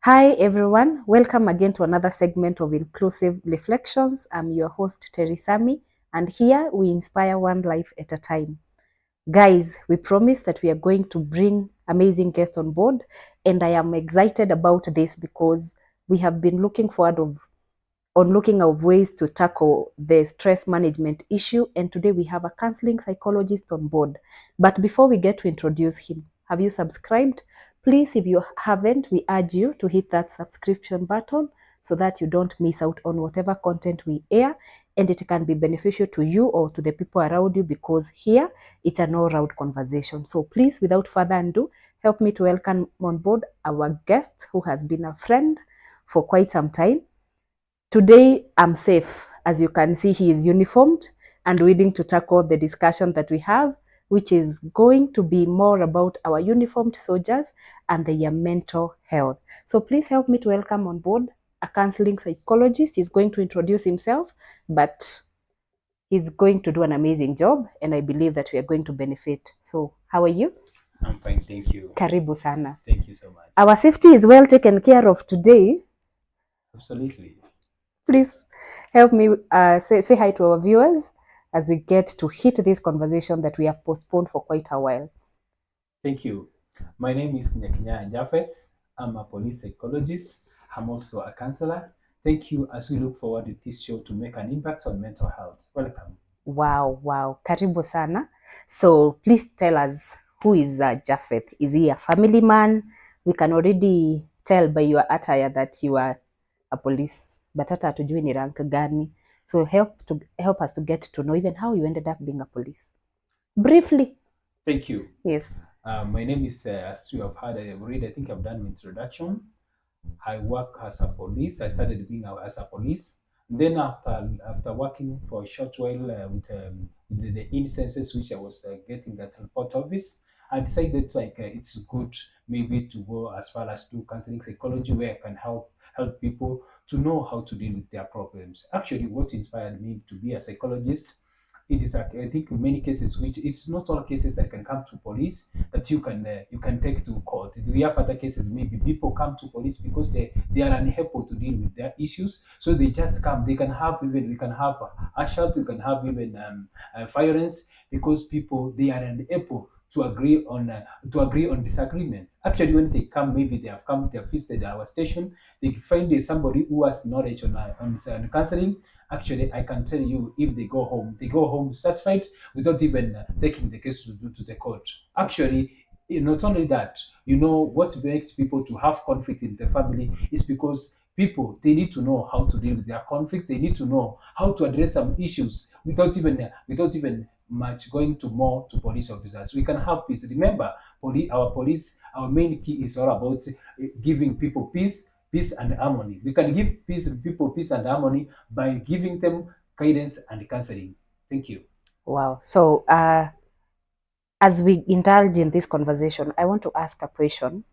Hi everyone, welcome again to another segment of Inclusive Reflections. I'm your host Terry Sami, and here we inspire one life at a time. Guys, we promise that we are going to bring amazing guests on board, and I am excited about this because we have been looking at ways to tackle the stress management issue, and today we have a counseling psychologist on board. But before we get to introduce him, have you subscribed? Please, if you haven't, we urge you to hit that subscription button so that you don't miss out on whatever content we air, and it can be beneficial to you or to the people around you, because here it's an all-round conversation. So please, without further ado, help me to welcome on board our guest who has been a friend for quite some time. Today, I'm safe. As you can see, he is uniformed and willing to tackle the discussion that we have, which is going to be more about our uniformed soldiers and their mental health. So please help me to welcome on board a counseling psychologist. He's going to introduce himself, but he's going to do an amazing job, and I believe that we are going to benefit. So how are you? I'm fine, thank you. Karibu sana. Thank you so much. Our safety is well taken care of today. Absolutely. Please help me say hi to our viewers as we get to hit this conversation that we have postponed for quite a while. Thank you. My name is Japhet. I'm a police psychologist. I'm also a counselor. Thank you as we look forward to this show to make an impact on mental health. Welcome. Wow. Karibu sana. So please tell us, who is Japhet? Is he a family man? We can already tell by your attire that you are a police, but hata hatujui ni rank gani. So help us to get to know even how you ended up being a police. Briefly. Thank you. Yes. My name is, as you have heard, I think I've done my introduction. I work as a police. I started being as a police. Then after working for a short while with the instances which I was getting at report office, I decided it's good maybe to go as far as to counseling psychology, where I can help people to know how to deal with their problems. Actually, what inspired me to be a psychologist, it is I think in many cases which it's not all cases that can come to police that you can take to court. We have other cases, maybe people come to police because they are unable to deal with their issues, so they just come. They can have even we can have assault, we can have even violence, because people they are unable to agree on disagreement. Actually, when they come, maybe they have visited our station, they find there's somebody who has knowledge on counseling. Actually, I can tell you, if they go home satisfied without even taking the case to the court. Actually, not only that, what makes people to have conflict in the family is because people they need to know how to deal with their conflict. They need to know how to address some issues without even much going to police officers. We can have peace. Remember, our main key is all about giving people peace and harmony. We can give people peace and harmony by giving them guidance and counseling. Thank you. Wow. So as we indulge in this conversation, I want to ask a question.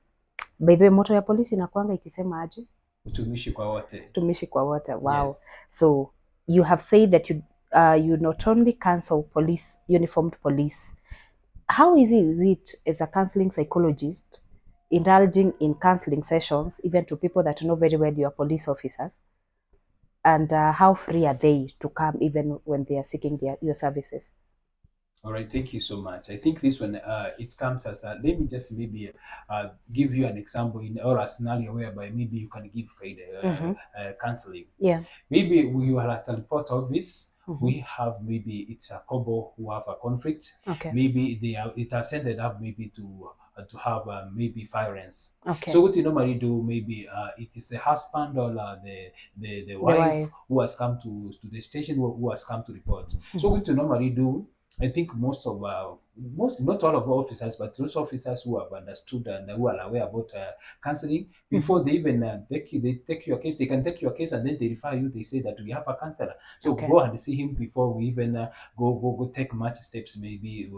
By the way, moto ya polisi inakuanga ikisema aje? Utumishi kwa wote. Utumishi kwa wote. Wow. Yes. So you have said that you not only counsel police, uniformed police. How easy is it as a counseling psychologist indulging in counseling sessions even to people that know very well you are police officers? And how free are they to come even when they are seeking your services? All right, thank you so much. I think this one it comes as let me just maybe give you an example or a scenario whereby maybe you can give counseling. Yeah. Maybe you are at a report office. We have maybe it's a couple who have a conflict. Okay. Maybe it has ended up maybe to have maybe violence. Okay. So what you normally do, maybe it is the husband or the wife who has come to the station, who has come to report. So what you normally do, I think most not all of our officers, but those officers who have understood and who are aware about counseling, before they even they take your case, they can take your case and then they refer you. They say that we have a counselor, so go and see him before we even go take much steps, maybe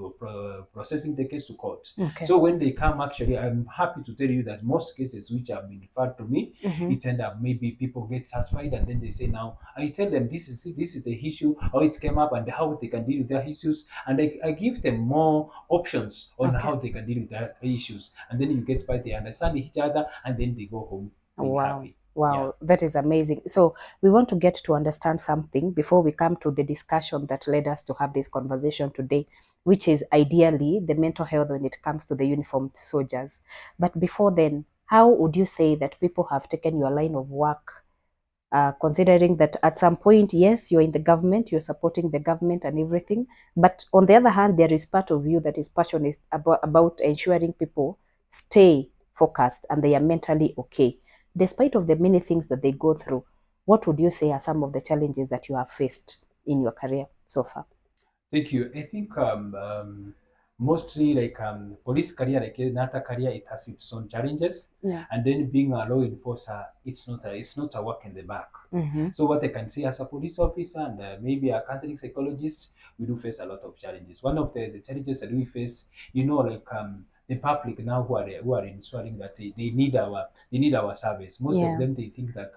processing the case to court. Okay. So when they come, actually, I'm happy to tell you that most cases which have been referred to me, it end up maybe people get satisfied and then they say, now I tell them this is the issue, how it came up and how they can deal with their issues, and I give them more options on how they can deal with their issues, and then you get by they understand each other and then they go home being Wow. happy. Yeah. Wow, that is amazing. So we want to get to understand something before we come to the discussion that led us to have this conversation today, which is ideally the mental health when it comes to the uniformed soldiers. But before then, how would you say that people have taken your line of work, considering that at some point, yes, you're in the government, you're supporting the government and everything, but on the other hand, there is part of you that is passionate about ensuring people stay focused and they are mentally okay, despite of the many things that they go through. What would you say are some of the challenges that you have faced in your career so far? Thank you. I think mostly like police career, like another career, it has its own challenges. Yeah. And then being a law enforcer, it's not a work in the back. Mm-hmm. So what I can say as a police officer and maybe a counseling psychologist, we do face a lot of challenges. One of the challenges that we face, like the public now who are ensuring that they need our service. Most of Yeah. them they think that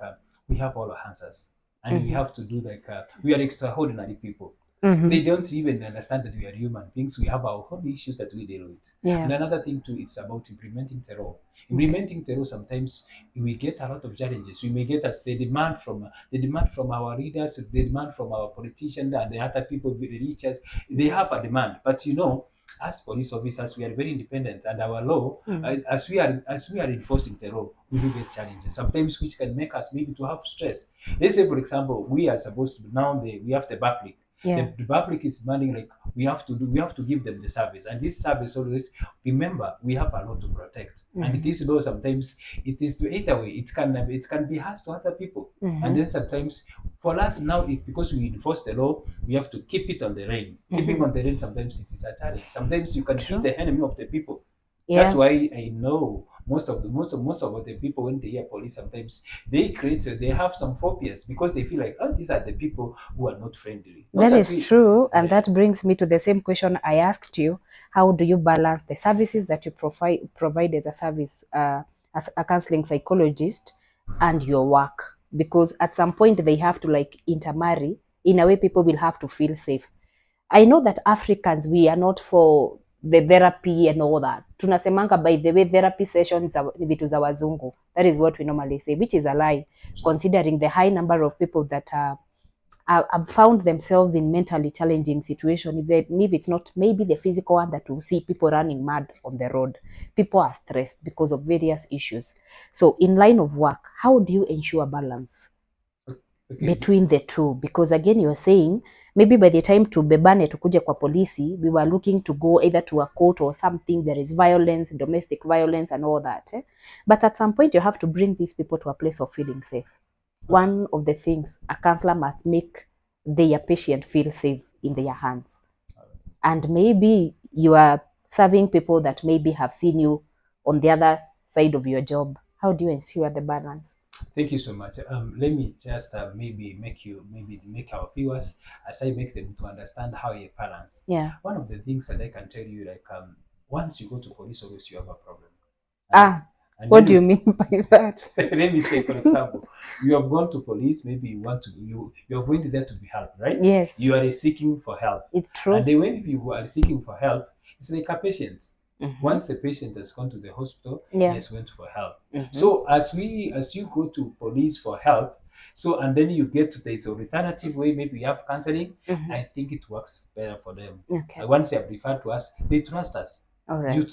we have all the answers and we Mm-hmm. have to do like we are extraordinary people. Mm-hmm. They don't even understand that we are human beings. We have our own issues that we deal with. Yeah. And another thing too, it's about implementing terror. Okay. Implementing terror sometimes we get a lot of challenges. We may get that the demand from our leaders, the demand from our politicians and the other people, the religious, they have a demand. But as police officers, we are very independent, and our law, Mm. as we are enforcing terror, we do get challenges sometimes, which can make us maybe to have stress. Let's say, for example, we are supposed to now we have the public. Yeah. The public is demanding like we have to give them the service, and this service always remember we have a lot to protect, and this law sometimes it is to either way it can be harsh to other people, and Mm-hmm. then sometimes for us now because we enforce the law we have to keep it on the rein. Keeping on the rein sometimes it is a challenge. Sometimes you can be True. the enemy of the people. That's Yeah. why I know most of the people when they hear police sometimes they have some phobias because they feel like these are the people who are not friendly. Not That that is we true. And yeah. that brings me to the same question I asked you. How do you balance the services that you provide as a service, as a counseling psychologist, and your work? Because at some point they have to like intermarry. In a way, people will have to feel safe. I know that Africans, we are not for the therapy and all that. Tunasemanga, by the way, therapy sessions ni vitu za wazungu. That is what we normally say, which is a lie, considering the high number of people that have found themselves in mentally challenging situation. Even if it's not maybe the physical one that will see people running mad on the road, people are stressed because of various issues. So in line of work, how do you ensure balance Okay. between the two? Because again, you're saying maybe by the time to bebane tukuje kwa polisi, we were looking to go either to a court or something. There is violence, domestic violence and all that, but at some point you have to bring these people to a place of feeling safe. One of the things a counselor must make their patient feel safe in their hands. And maybe you are serving people that maybe have seen you on the other side of your job. How do you ensure the balance? Thank you so much. Let me just maybe make our viewers, as I make them to understand how you balance. Yeah. One of the things that I can tell you, like once you go to police office, you have a problem, and Ah, and what then do you mean by that? let me say, for example, you have gone to police. Maybe you have went there to be helped, right? Yes, You are seeking for help, it's and true. then when you are seeking for help, it's like a patient. Mm-hmm. Once the patient has gone to the hospital, he Yeah. has went for help. Mm-hmm. So as you go to police for help, so and then you get to there's a alternative way, maybe you have counseling. Mm-hmm. I think it works better for them. Okay. Once they have referred to us, they trust us. All right.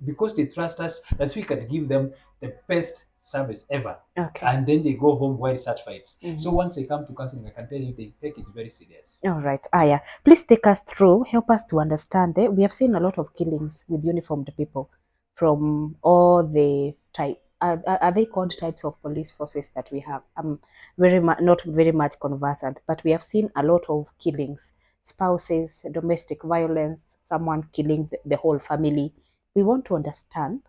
Because they trust us, that we can give them the best service ever. Okay. And then they go home well satisfied. Mm-hmm. So once they come to counseling, I can tell you they take it very serious. All right, Aya, please take us through, help us to understand. We have seen a lot of killings with uniformed people from all the type. Are they called types of police forces that we have? I'm not very much conversant, but we have seen a lot of killings, spouses, domestic violence, someone killing the whole family. We want to understand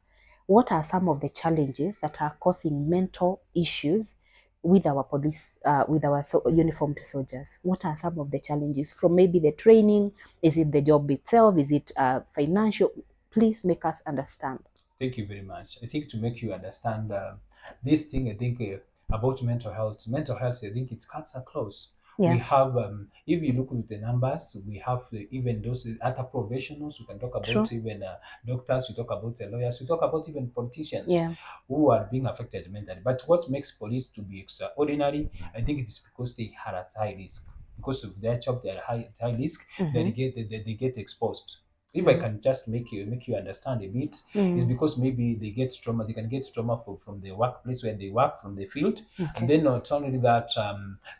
what are some of the challenges that are causing mental issues with our police, with our uniformed soldiers. What are some of the challenges from maybe the training? Is it the job itself? Is it financial? Please make us understand. Thank you very much. I think to make you understand this thing, I think about mental health. Mental health, I think it cuts across. We Yeah. have, if you look at the numbers, we have even those other professionals. We can talk True. about even doctors, we talk about lawyers, we talk about even politicians Yeah. who are being affected mentally. But what makes police to be extraordinary, I think it is because they are at high risk. Because of their job, they are high risk, Mm-hmm. they get exposed. If I Mm-hmm. can just make you understand a bit, is Mm. because maybe they get trauma. They can get trauma from the workplace where they work, from the field, and Okay. then not only that,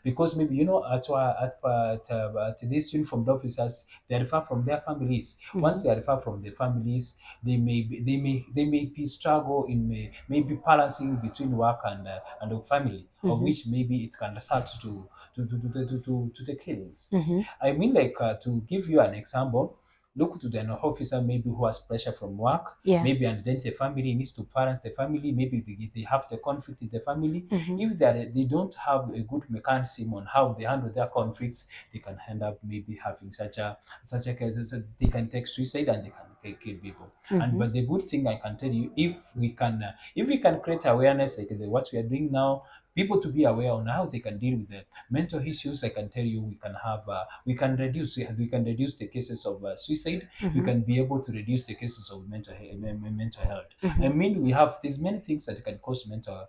because maybe at these uniformed officers, they are far from their families. Mm-hmm. Once they are far from their families, they may be struggle in maybe balancing between work and the family, of Mm-hmm. which maybe it can result to the killings. Mm-hmm. I mean, like, to give you an example, look to an officer maybe who has pressure from work, Yeah. maybe, and then the family needs to balance the family, maybe they have the conflict in the family. Mm-hmm. If they don't have a good mechanism on how they handle their conflicts, they can end up maybe having such a case. They can take suicide and they can kill people. And Mm-hmm. but the good thing I can tell you, if we can create awareness like what we are doing now, people to be aware on how they can deal with the mental issues, I can tell you we can have we can reduce the cases of suicide. We Mm-hmm. can be able to reduce the cases of mental health. I Mm-hmm. mean, we have there's many things that can cause mental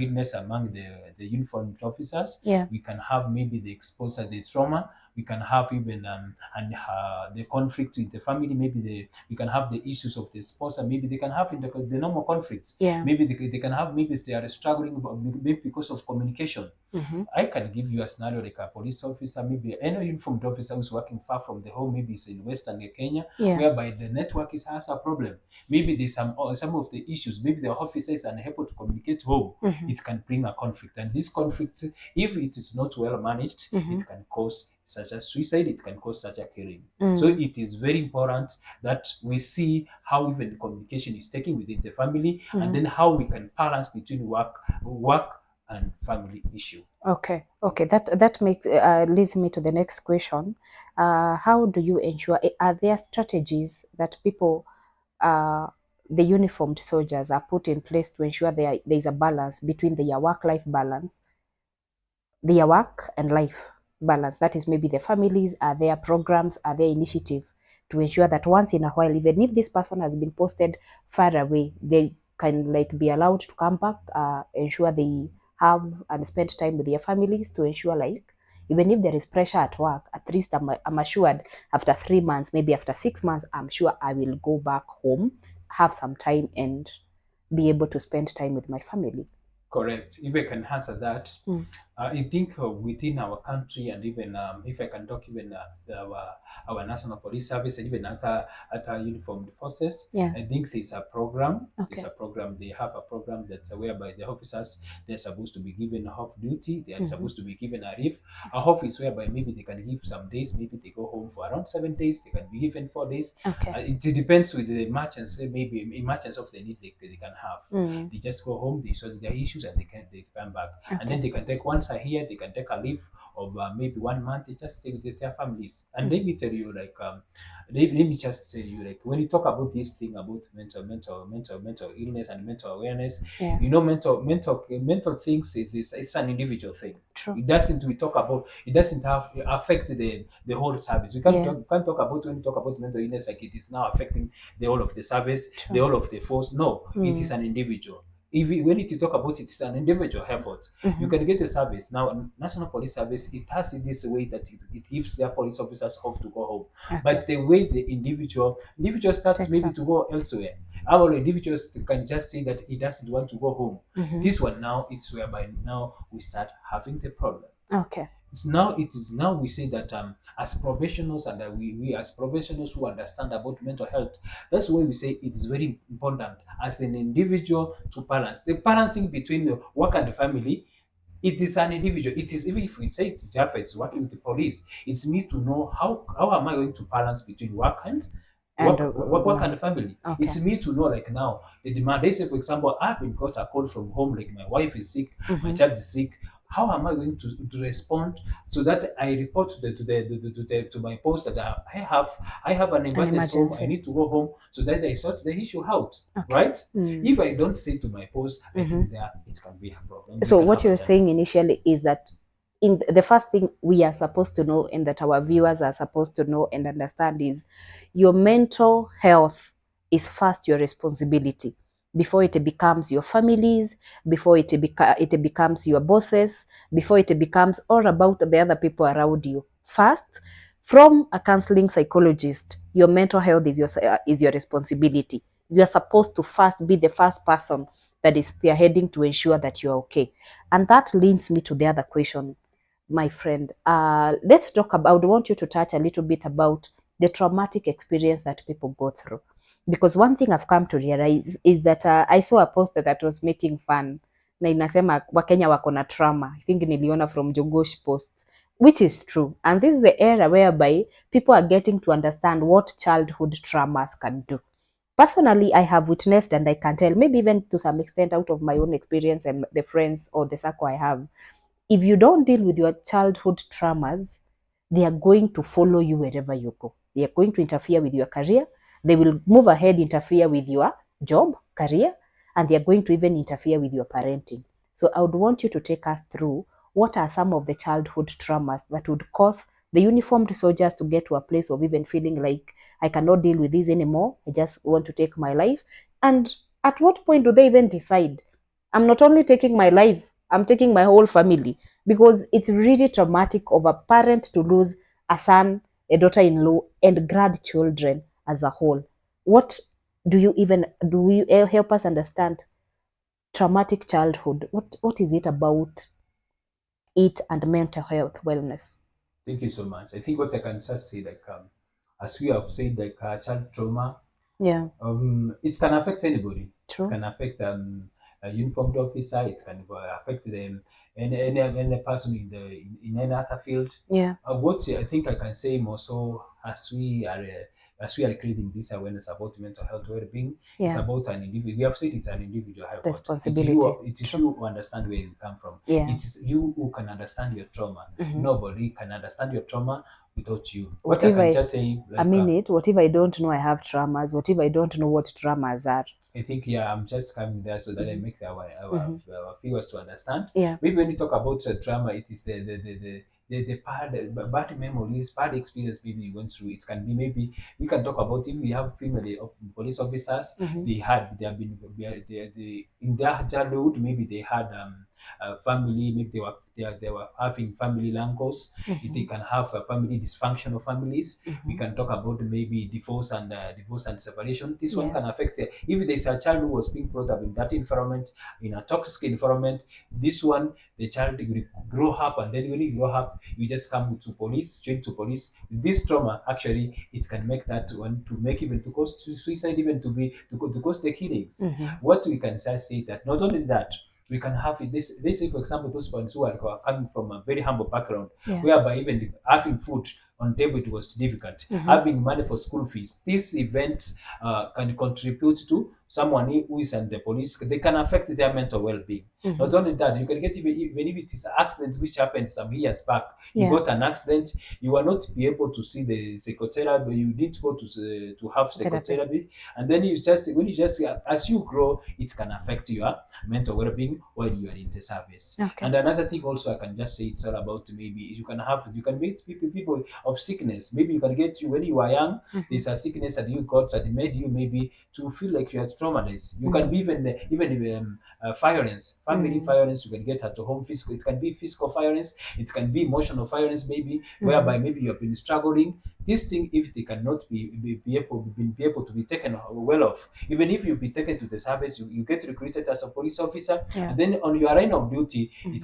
illness among the uniformed officers. Yeah. We can have maybe the exposure, the trauma. We can have even the conflict with the family. Maybe we can have the issues of the spouse, and maybe they can have the normal conflicts. Yeah. Maybe they can have, maybe they are struggling maybe because of communication. Mm-hmm. I can give you a scenario like a police officer, maybe any uniformed officer who's working far from the home, maybe it's in Western Kenya, Yeah. whereby the network has a problem. Maybe there's some of the issues, maybe the officer is unable to communicate home. Mm-hmm. It can bring a conflict. And this conflict, if it is not well managed, Mm-hmm. it can cause such a suicide, it can cause such a killing. So Mm. it is very important that we see how even the communication is taken within the family, and Mm-hmm. then how we can balance between work and family issue. Okay. Okay. That makes leads me to the next question. How do you ensure? Are there strategies that people, uh, the uniformed soldiers, are put in place to ensure there is a balance between their work-life balance, their work and life balance? That is, maybe their families, are there programs, are there initiative to ensure that once in a while, even if this person has been posted far away, they can like be allowed to come back, ensure they have and spend time with their families, to ensure like even if there is pressure at work, at least I'm assured after 3 months, maybe after 6 months, I'm sure I will go back home, have some time, and be able to spend time with my family. Correct. If I can answer that, Mm. I think within our country, and even if I can talk even our national police service and even other uniformed forces, Yeah. I think there's a program. Okay. There's a program. They have a program that whereby the officers, they're supposed to be given off duty. They are supposed to be given a leave. A off is whereby maybe they can give some days. Maybe they go home for around 7 days. They can be given 4 days. Okay. It depends with the emergency. Maybe emergency of the need they can have. Mm. They just go home. They sort their issues and they come back. And then Okay. they can take once a year, they can take a leave of maybe 1 month. They just stay with their families. And let me tell you, like, let me just tell you, like, when you talk about this thing about mental illness and mental awareness, Yeah. you know, mental things. It's an individual thing. True. It doesn't we talk about. It doesn't have affect the whole service. We can't Yeah. can't talk about when we talk about mental illness like it is now affecting the whole of the service, True. the whole of the force. No, it is an individual. If when you talk about it, it's an individual effort. You can get a service now. National Police Service, it has it this way that it gives their police officers off to go home. Okay. But the way the individual starts Takes maybe up. to go elsewhere. Our individuals can just say that he doesn't want to go home. Mhm. This one now, it's whereby now we start having the problem. Okay. It is now we say that as professionals, and we as professionals who understand about mental health, that's why we say it is very important as an individual to balance the balancing between the work and the family. It is an individual. It is, even if we say it's Japhet working with the police, it's me to know how am I going to balance between work and And work and family. Okay. It's me to know, like, now the demand. They say, for example, I've been got a call from home, like my wife is sick, my child is sick. How am I going to respond so that I report to my post that I have an emergency home, I emergency. need to go home, so that I sort the issue out, Okay. right? Mm. If I don't say to my post, I think that it can be a problem. So We can what have you're a saying initially is that in the first thing we are supposed to know, and that our viewers are supposed to know and understand, is your mental health is first your responsibility before it becomes your families, before it becomes your bosses, before it becomes all about the other people around you. First, from a counseling psychologist, your mental health is your responsibility. You are supposed to first be the first person that is spearheading to ensure that you are okay. And that leads me to the other question, my friend. Let's talk about, I want you to touch a little bit about the traumatic experience that people go through. Because one thing I've come to realize is that I saw a post that was making fun na inasema Wakenya wako na trauma. I think niliona from Jogosh post, which is true. And this is the era whereby people are getting to understand what childhood traumas can do. Personally, I have witnessed, and I can tell, maybe even to some extent out of my own experience and the friends or the circle I have, if you don't deal with your childhood traumas, they are going to follow you wherever you go. They are going to interfere with your career. They will move ahead, interfere with your job, career, and they are going to even interfere with your parenting. So I would want you to take us through what are some of the childhood traumas that would cause the uniformed soldiers to get to a place of even feeling like, I cannot deal with this anymore. I just want to take my life. And at what point do they even decide, I'm not only taking my life, I'm taking my whole family? Because it's really traumatic of a parent to lose a son, a daughter-in-law, and grandchildren as a whole. What do you help us understand traumatic childhood? What is it about it and mental health wellness? Thank you so much. I think what I can just say, like, as we have said, like, child trauma, Yeah, it can affect anybody. It true. can affect a uniformed officer. It can affect them, any person in any other field. Yeah, What I think I can say more so, as we are creating this awareness about mental health well-being, it's yeah, about an individual. We have said it's an individual effort. It's responsibility. you. It is True. you who understand where you come from. Yeah. It is you who can understand your trauma. Mhm. Nobody can understand your trauma without you. What What I if can just say, a like, minute, what if I don't know I have traumas? What if I don't know what traumas are? I think, yeah, I'm just coming there so that I Mhm. make Mhm. our viewers to understand. Yeah. Maybe when you talk about trauma, it is the bad memories, bad experience maybe you went through. It can be, maybe we can talk about, if we have female police officers, Mhm. they have been they in their childhood, maybe they had family, maybe they were having family uncles. If they Mhm. can have a family dysfunctional families, we Mhm. can talk about maybe divorce and separation. This one Yeah. can affect if there's a child who was being brought up in that environment, in a toxic environment. This one, the child will grow up, and then when you grow up, you just come to police, straight to police. This trauma, actually, it can make that one to make, even to cause to suicide, even to cause the killings. Mhm. What we can say that not only that, we can have this. Let's say, for example, those ones who are coming from a very humble background, Yeah. whereby even having food on table it was difficult, Mhm. having money for school fees. These events can contribute to someone who is in the police. They can affect their mental well-being. Not Mhm. only that, you can get, even if it is an accident which happened some years back. You Yeah. got an accident, you are not be able to see the psychotherapy. You need to go to have Therapy. psychotherapy, and then you just as you grow, it can affect your mental well-being while you are in the service. Okay. And another thing also, I can just say, it's all about, maybe you can meet people of sickness. Maybe you can get, you when you are young, Mhm. there's a sickness that you got that made you maybe to feel like you are traumatized. You can be Mhm. even violence, family Mhm. violence. You can get at home physical. It can be physical violence. It can be emotional violence, maybe Mhm. whereby maybe you have been struggling. This thing, if they cannot be able to be taken well off, even if you be taken to the service, you get recruited as a police officer, Yeah. and then on your line of duty, Mhm.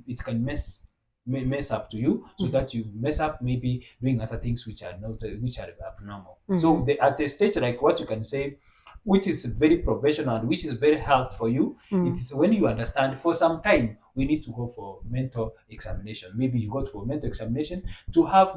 it can mess up to you, so Mhm. that you mess up, maybe doing other things which are not which are abnormal. So Mhm. at a stage like what you can say, which is very professional and which is very health for you, it Mhm. is when you understand, for some time we need to go for mental examination. Maybe you go for mental examination to have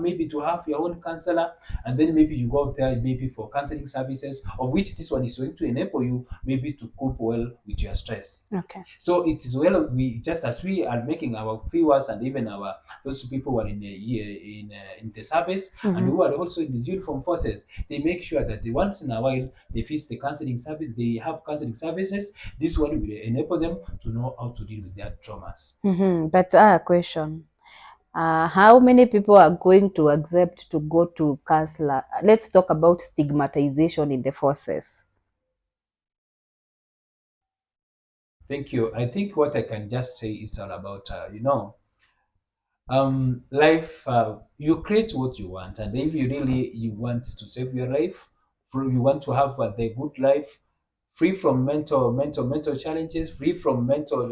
your own counselor, and then maybe you go there maybe for counseling services, of which this one is going to enable you maybe to cope well with your stress. Okay. So it is well, we just as we are making our viewers and even our those people who are in the service and Mhm. who are also in the uniform forces, they make sure that the once in a while they visit the counseling service, they have counseling services. This one will enable them to know how to deal with their traumas. Mhm. But question. How many people are going to accept to go to counselor? Let's talk about stigmatization in the process. Thank you. I think what I can just say is all about, life. You create what you want, and if you really you want to save your life, you want to have the good life, free from mental challenges, free from mental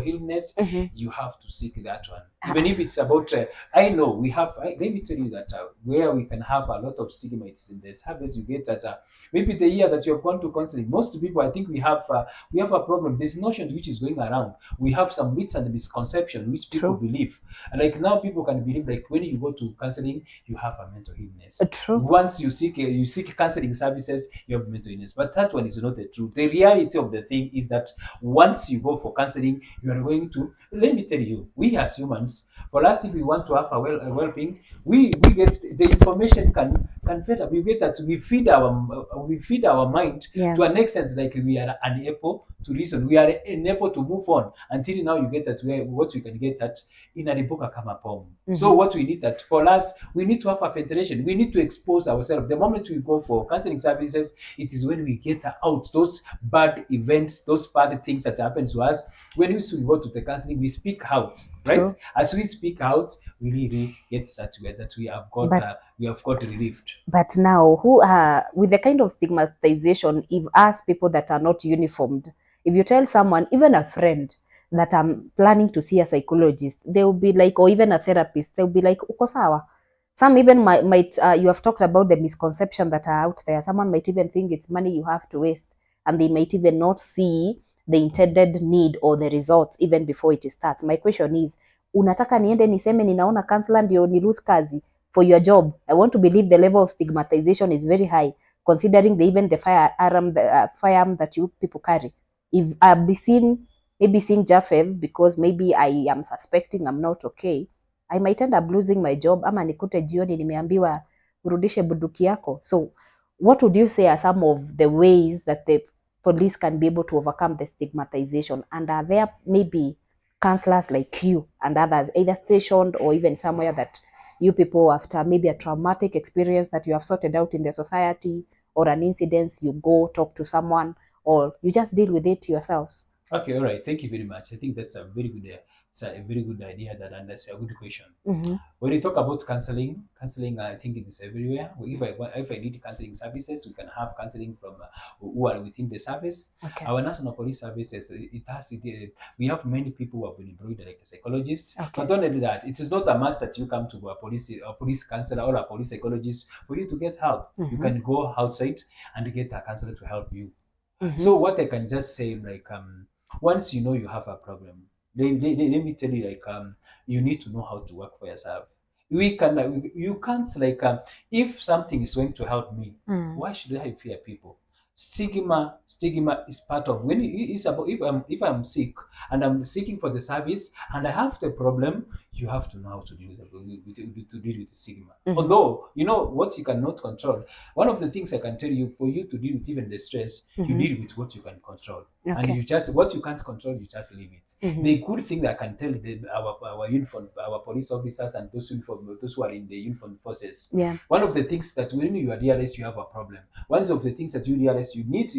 illness, Mhm. you have to seek that one. Even Ah, if it's about, I know we have. Let me tell you that where we can have a lot of stigma, it's in the service you get that. Maybe the year that you have gone to counseling, most people, I think we have a problem. This notion which is going around. We have some myths and misconceptions which people true, believe. And like now, people can believe like when you go to counseling, you have a mental illness. true, Once you seek counseling services, you have mental illness. But that one is not the truth. The reality of the thing is that once you go for counseling, you are going to. Let me tell you, we as humans, for us, if we want to have a well-being, we get the information can feed up. We get that we feed our mind yeah, to an extent like we are unable to reason. We are unable to move on until now. You get that what we can get that in a book come upon. So hmm, what we need that for us, we need to have a federation. We need to expose ourselves. The moment we go for counseling services, it is when we get out those bad events, those bad things that happen to us. When we go to the counseling, we speak out, right? true. As we speak out, we really get that But we have got relieved. now, who are with the kind of stigmatization? If us people that are not uniformed, if you tell someone, even a friend, that I'm planning to see a psychologist, they will be like, or even a therapist, they'll be like, uko sawa. Some even might you have talked about the misconception that are out there. Someone might even think it's money you have to waste, and they might even not see the intended need or the results even before it starts. My question is, unataka niende niseme ninaona counselor ndio ni lose kazi for your job? I want to believe the level of stigmatization is very high, considering even the firearm that you people carry. If I've been seen, maybe seeing Japhet because maybe I am suspecting I'm not okay, I might end up losing my job, ama nikute jioni nimeambiwa urudishe bunduki yako. So what would you say are some of the ways that the police can be able to overcome the stigmatization? And are there maybe counselors like you and others either stationed or even somewhere that you people, after maybe a traumatic experience that you have sorted out in the society or an incident, you go talk to someone or you just deal with it yourselves? Okay, all right. Thank you very much. I think that's a very good, it's a very good idea that, and that's a good question. Mm-hmm. When you talk about counseling, I think it is everywhere. If I need counseling services, we can have counseling from who are within the service. Okay. Our National Police Services, we have many people who have been employed like psychologists. Okay. Not only that, it is not a must that you come to a police counselor or a police psychologist for you to get help. You Mm-hmm. can go outside and get a counselor to help you. Mm-hmm. So what I can just say, like, once you know you have a problem, let me tell you, like, you need to know how to work for yourself. You can't, like, if something is going to help me, Mm. why should I fear people? Stigma is part of when it's about, if I'm sick and I'm seeking for the service and I have the problem, you have to know how to deal to deal with the stigma. Mm-hmm. Although you know what you cannot control, one of the things I can tell you, for you to deal with even the stress, you Mm-hmm. deal with what you can control. And Okay. you just what you can't control, you just leave it. Mm-hmm. The good thing that I can tell our uniform, our police officers and those who are in the uniform forces. Yeah. One of the things that when you realize you have a problem, one of the things that you realize you need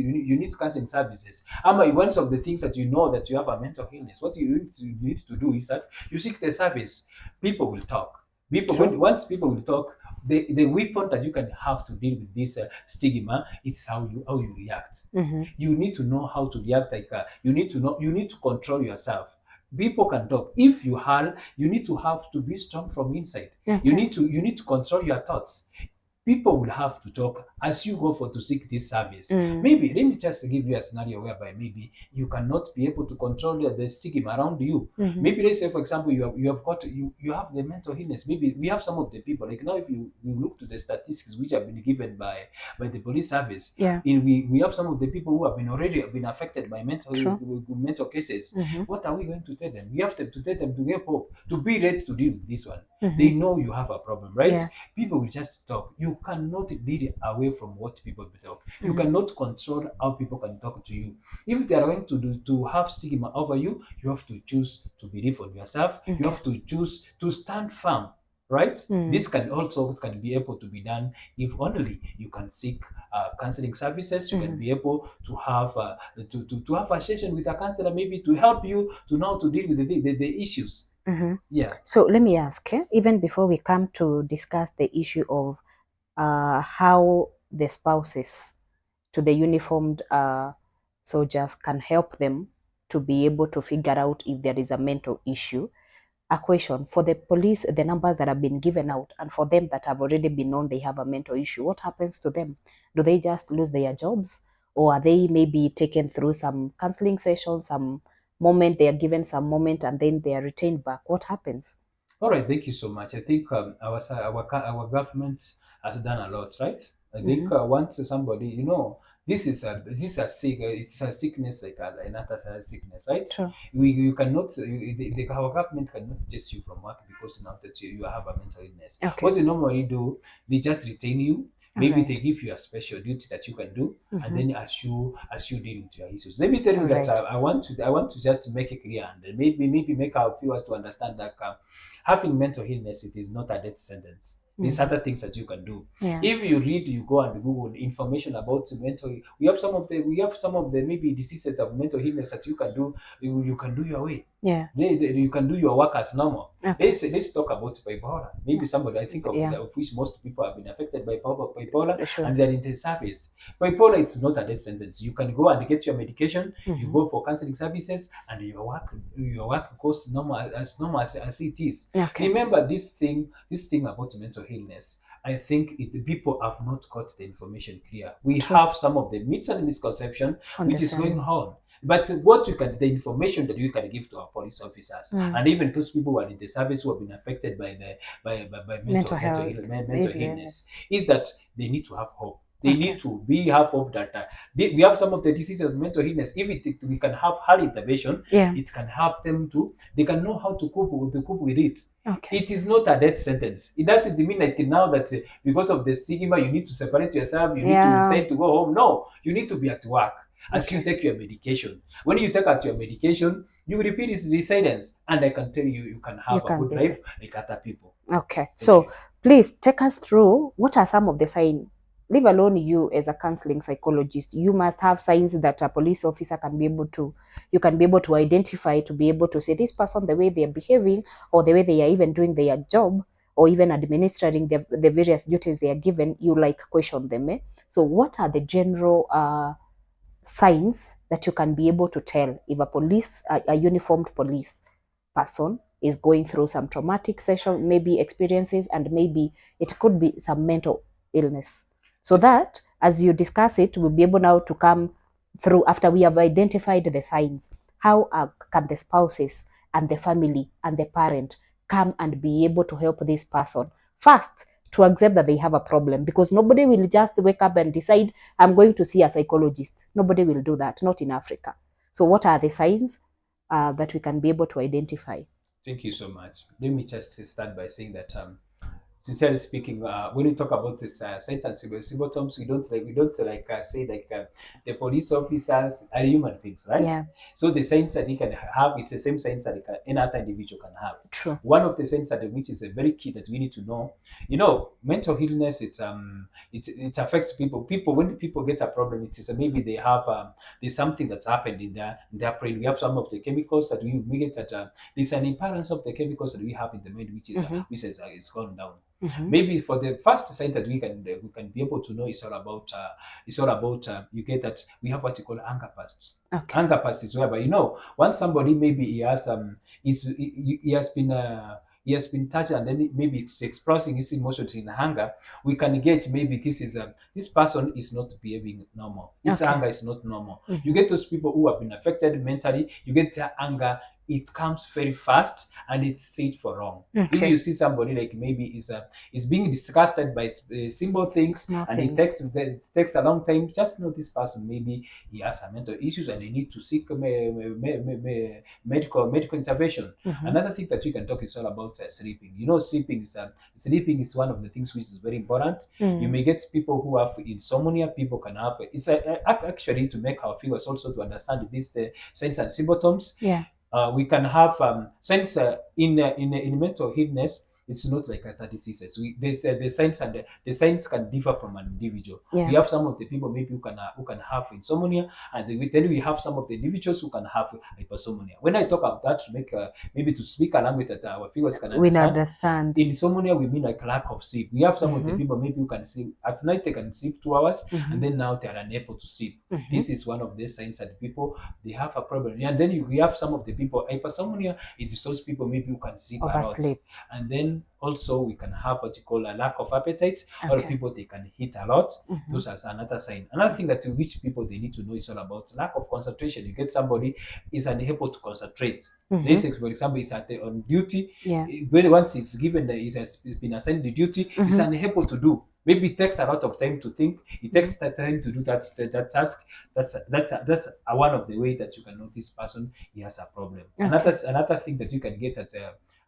counseling services. One of the things that you know that you have a mental illness, what you need to do is that you seek the service. People will talk. True. Once people will talk, the weapon that you can have to deal with this stigma is how you react. Mm-hmm. You need to know how to react. Like, you need to control yourself. People can talk. If you are, you need to have to be strong from inside. Okay. You need to control your thoughts. People will have to talk as you go for to seek this service. Mm. Maybe let me just give you a scenario whereby maybe you cannot be able to control the stigma around you. Mm-hmm. Maybe let's say, for example, you have the mental illness. Maybe we have some of the people, like now, if you look to the statistics which have been given by the police service, Yeah. we have some of the people who have been affected by True. mental cases. Mm-hmm. What are we going to tell them? We have to tell them to get hope, to be ready to deal with this one. Mm-hmm. They know you have a problem, right? Yeah. People will just talk. You cannot deal away from what people talk. You cannot control how people can talk to you. If they are going to have stigma over you, you have to choose to believe on yourself. You have to choose to stand firm, right? This can be able to be done if only you can seek counseling services. You can be able to have to have a session with a counselor, maybe to help you to know how to deal with the issues. Yeah. So let me ask, even before we come to discuss the issue of how the spouses to the uniformed soldiers can help them to be able to figure out if there is a mental issue. A question for the police, the numbers that have been given out, and for them that have already been known they have a mental issue, what happens to them? Do they just lose their jobs, or are they maybe taken through some counseling sessions, some moment they are given some moment and then they are retained back? What happens? All right, thank you so much. I think our government has done a lot, right? I think once somebody, this is a it's a sickness like another sickness, right? True. You cannot, our government cannot chase you from work because now that you have a mental illness. Okay. What they normally do, they just retain you. Maybe Alright. they give you a special duty that you can do, and then as you deal with your issues. Let me tell you that I want to just make it clear and maybe make our viewers to understand that having mental illness, it is not a death sentence. There's other things that you can do. Yeah. If you read, you go and Google information about mental. We have some of the maybe diseases of mental illness that you can do. You can do your way. Yeah. You can do your work as normal. Okay. Let's talk about bipolar. Maybe somebody, I think of which most people have been affected by bipolar, Sure. and they're in the service. Bipolar, it's not a death sentence. You can go and get your medication. You go for counseling services, and your work goes normal as it is. Okay. Remember this thing about mental illness. I think the people have not got the information clear. We have some of the myths and misconception which is going on. But the information that you can give to our police officers and even those people who are in the service who have been affected by mental illness is that they need to have hope. They need to have hope that we have some of the diseases of mental illness. If we can have early intervention, it can help them they can know how to cope with it. Okay. It is not a death sentence. It doesn't mean like now that because of the stigma, you need to separate yourself, you need to decide to go home. No, you need to be at work as you take your medication. When you take out your medication, you repeat its resilience, and I can tell you, you can have a good life like other people. Okay. So please take us through what are some of the signs. Leave alone you as a counseling psychologist, you must have signs that a police officer can be able to, you can be able to identify, to be able to say this person, the way they are behaving or the way they are even doing their job or even administering the various duties they are given, you question them. So what are the general signs that you can be able to tell if a uniformed police person is going through some traumatic session, maybe experiences, and maybe it could be some mental illness? So that as you discuss it, we'll be able now to come through after we have identified the signs. How can the spouses and the family and the parent come and be able to help this person? First, to accept that they have a problem, because nobody will just wake up and decide, I'm going to see a psychologist. Nobody will do that, not in Africa. So what are the signs that we can be able to identify? Thank you so much. Let me just start by saying that sincerely speaking, when we talk about this signs and symptoms, we don't say the police officers are human beings, right? Yeah. So the signs that he can have, it's the same signs that any other individual can have. True. One of the signs that which is a very key that we need to know, mental illness. It affects people. When people get a problem, it is maybe they have there's something that's happened in their brain. We have some of the chemicals that we get that there's an imbalance of the chemicals that we have in the mind, which is it's gone down. Maybe for the first sign that we can be able to know is all about you get that we have what you call anger past. Okay. Anger past is whereby once somebody maybe he has he has been touched and then maybe it's expressing his emotions in anger, we can get maybe this person is not behaving normal. This anger is not normal. You get those people who have been affected mentally, you get their anger it comes very fast and it stays for long. If Okay. you see somebody like maybe is being disgusted by simple things Small and things. it takes a long time, just know this person maybe he has some mental issues and they need to seek medical intervention. Mm-hmm. Another thing that we can talk is all about sleeping. You know, sleeping is one of the things which is very important. You Mm. may get people who have insomnia. People can have actually to make our figures also to understand these signs and symptoms. Yeah. We can have signs in mental illness. It's not like a 36s. The signs and the signs can differ from an individual. Yeah. We have some of the people maybe who can have insomnia, and then we have some of the individuals who can have hypersomnia. When I talk about that, to make maybe to speak a language that our viewers can We understand, understand. insomnia we mean like lack of sleep. We have some of the Mm-hmm. people maybe who can sleep at night, they can sleep 2 hours, Mm-hmm. and then now they are unable to sleep. Mm-hmm. This is one of the signs that people they have a problem. And then we have some of the people hypersomnia. It is those people maybe who can sleep a lot. Oversleep. And then also we can have what you call a lack of appetite. Or Okay. people they can eat a lot. Mm-hmm. Those are another sign. Another thing that which people they need to know is all about lack of concentration. You get somebody is unable to concentrate. Let's say, for example, is on duty. Yeah. When once it's given that he has been assigned the duty, is unable to do. Maybe it takes a lot of time to think. It takes that time to do that task. That's one of the way that you can know this person he has a problem. Okay. Another thing that you can get that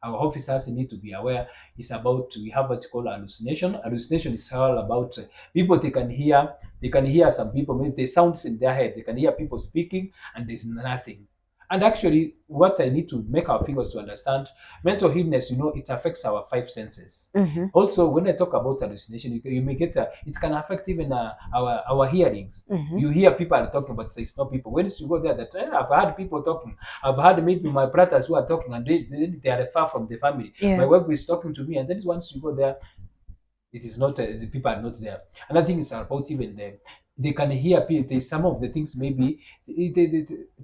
our officers need to be aware is about we have what you call hallucination. Hallucination is all about people they can hear some people maybe the sounds in their head. They can hear people speaking and there's nothing. And actually, what I need to make our figures to understand, mental illness, you know, it affects our five senses. Mm-hmm. Also, when I talk about hallucination, you may get it can affect even our hearings. Mm-hmm. You hear people are talking, but it's not people. When you go there, that I've heard people talking. I've heard maybe my brothers who are talking, and they are far from the family. Yeah. My wife is talking to me, and then once you go there, it is not the people are not there. Another thing is about even them. They can hear people. There's some of the things maybe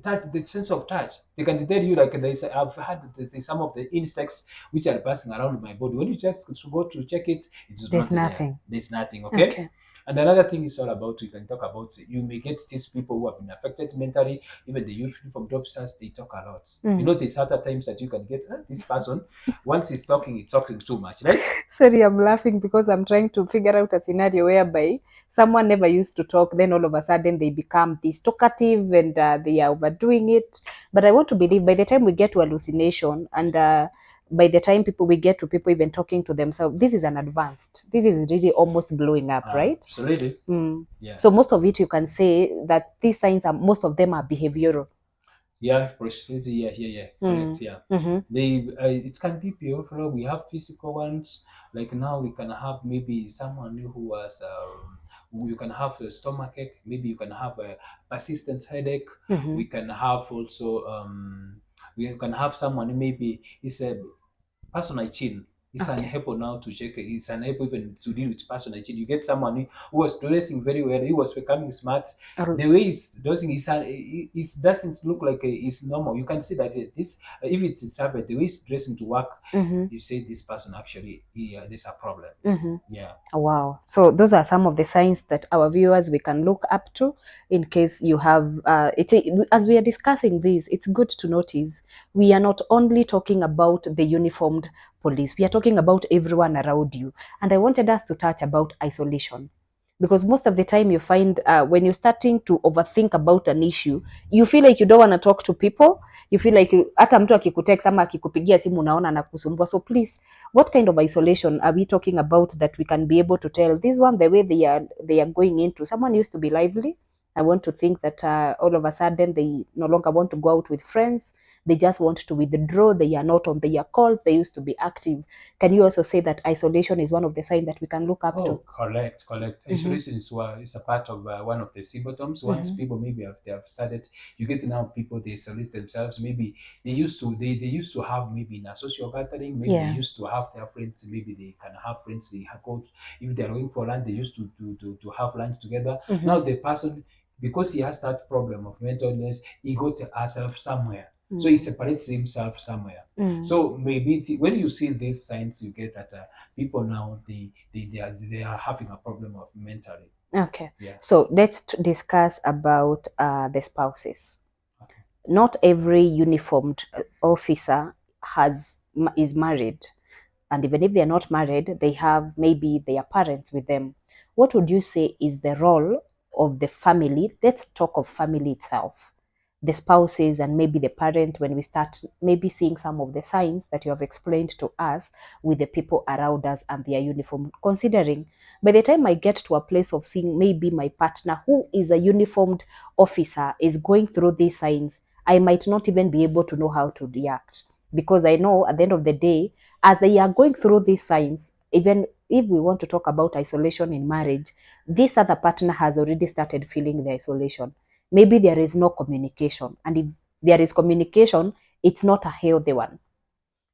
touch the sense of touch. They can tell you like I've had there's some of the insects which are passing around my body. When you just go to check it, it's There's not there. nothing. There's nothing. Okay. Okay. And another thing is all about you can talk about you may get these people who have been affected mentally, even the youth from job stars, they talk a lot. You know, there's other times that you can get this person once he's talking too much, right? Sorry, I'm laughing because I'm trying to figure out a scenario whereby someone never used to talk, then all of a sudden they become this talkative and they are overdoing it. But I want to believe by the time we get to hallucination and by the time we get to people even talking to themselves, this is an advanced. This is really almost blowing up, right? Absolutely. Mm. Yeah. So most of it, you can say that these signs are most of them are behavioral. Yeah, personality. Yeah. Correct. Yeah. Mm-hmm. They it can be behavioral. We have physical ones. Like now, we can have maybe someone who has you can have a stomachache. Maybe you can have a persistent headache. Mm-hmm. We can have also we can have someone maybe is a personal chin. He's Okay. unable now to check. He's unable even to deal with personal chin. You get someone who was dressing very well. He was becoming smart. The way he's dressing, it doesn't look like it's normal. You can see that this, if it's his habit, the way he's dressing to work, Mm-hmm. you say this person actually, there's a problem. Mm-hmm. Yeah. Wow. So those are some of the signs that our viewers we can look up to in case you have as we are discussing this, it's good to notice we are not only talking about the uniformed police, we are talking about everyone around you. And I wanted us to touch about isolation. Because most of the time you find when you're starting to overthink about an issue, you feel like you don't want to talk to people. You feel like hata mtu akikutext ama akikupigia simu unaona anakusumbua. So please, what kind of isolation are we talking about that we can be able to tell this one the way they are going into? Someone used to be lively. I want to think that all of a sudden they no longer want to go out with friends. They just want to withdraw. They are not on their calls. They used to be active. Can you also say that isolation is one of the signs that we can look up to? Correct. Isolation is a part of one of the symptoms. Once people maybe they have started, you get now people they isolate themselves. Maybe they used to have maybe in a social gathering. Maybe they used to have their friends. Maybe they can have friends. They have go if they're going for lunch. They used to have lunch together. Now the person, because he has that problem of mental illness, he got herself somewhere. So he separates himself somewhere. So maybe when you see these signs, you get that people now they are having a problem of mentally. Okay. Yeah. So let's discuss about the spouses. Okay. not every uniformed officer is married, and even if they are not married, they have maybe their parents with them. What would you say is the role of the family? Let's talk of family itself, the spouses and maybe the parent, when we start maybe seeing some of the signs that you have explained to us with the people around us and their uniform, considering by the time I get to a place of seeing maybe my partner who is a uniformed officer is going through these signs, I might not even be able to know how to react, because I know at the end of the day, as they are going through these signs, even if we want to talk about isolation in marriage, this other partner has already started feeling the isolation. Maybe there is no communication, and if there is communication, it's not a healthy one.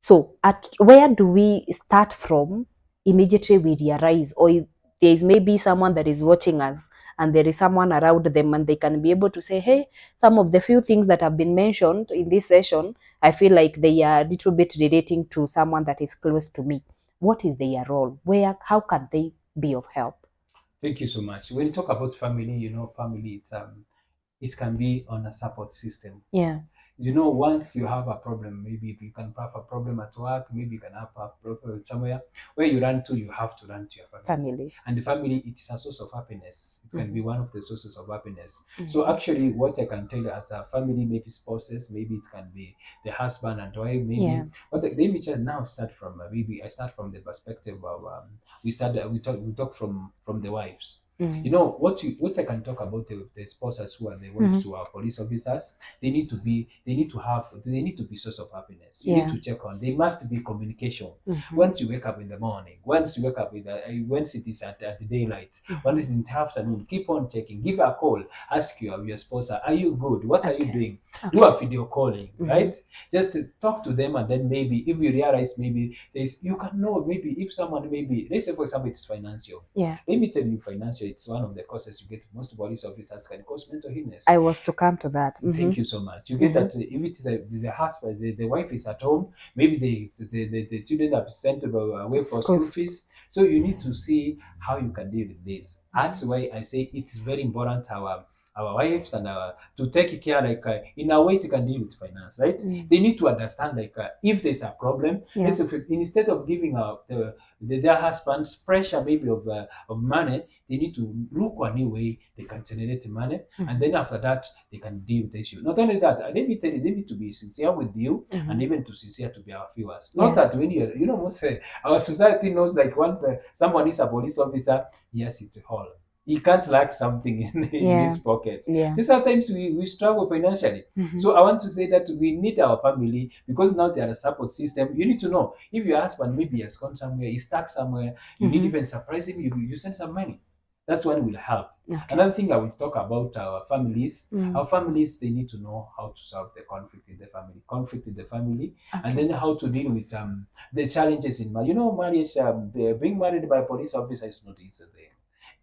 So at where do we start from immediately we realize, or if there is maybe someone that is watching us and there is someone around them and they can be able to say, hey, some of the few things that have been mentioned in this session, I feel like they are a little bit relating to someone that is close to me. What is their role? How can they be of help? Thank you so much. When you talk about family, family, it can be on a support system. Yeah. Once you have a problem, maybe if you can have a problem at work, maybe you can have a problem somewhere where you run to, you have to run to your family. And the family, it is a source of happiness. It can be one of the sources of happiness. So actually, what I can tell you as a family, maybe spouses, maybe it can be the husband and wife, maybe. Let me just now start from maybe I start from the perspective of we talk from the wives. What I can talk about the spouses who are the wives to our police officers, they need to be source of happiness. You need to check on. There must be communication. Once you wake up in the morning, once you wake up once it is at the daylight, once it's in the afternoon, keep on checking. Give a call. Ask your spouse, are you good? What are you doing? Do a video calling, right? Just to talk to them, and then maybe if you realize maybe you can know maybe if someone maybe, let's say for example it's financial. Let me tell you, financial, it's one of the causes you get. Most police officers can cause mental illness. I was to come to that. Thank you so much. You get that if it is the husband, the wife is at home, maybe the children have sent away for school fees. So you need to see how you can deal with this. That's why I say it is very important our wives and to take care, like in a way they can deal with finance, right? They need to understand, like if there's a problem, instead of giving their husbands pressure maybe of money, they need to look a new way they can generate money, and then after that they can deal with the issue. Not only that, let me tell you, they need to be sincere with you, and even to sincere to be our viewers. Not that when most our society knows, like when someone is a police officer, yes, it's all. He can't lack something in his pocket. Sometimes we struggle financially. So I want to say that we need our family, because now they are a support system. You need to know if your husband maybe has gone somewhere, he's stuck somewhere, you need even surprise him, you send some money. That's one will help. Another thing I will talk about our families. Our families, they need to know how to solve the conflict in the family, and then how to deal with the challenges in marriage. Marriage, being married by a police officer is not easy there.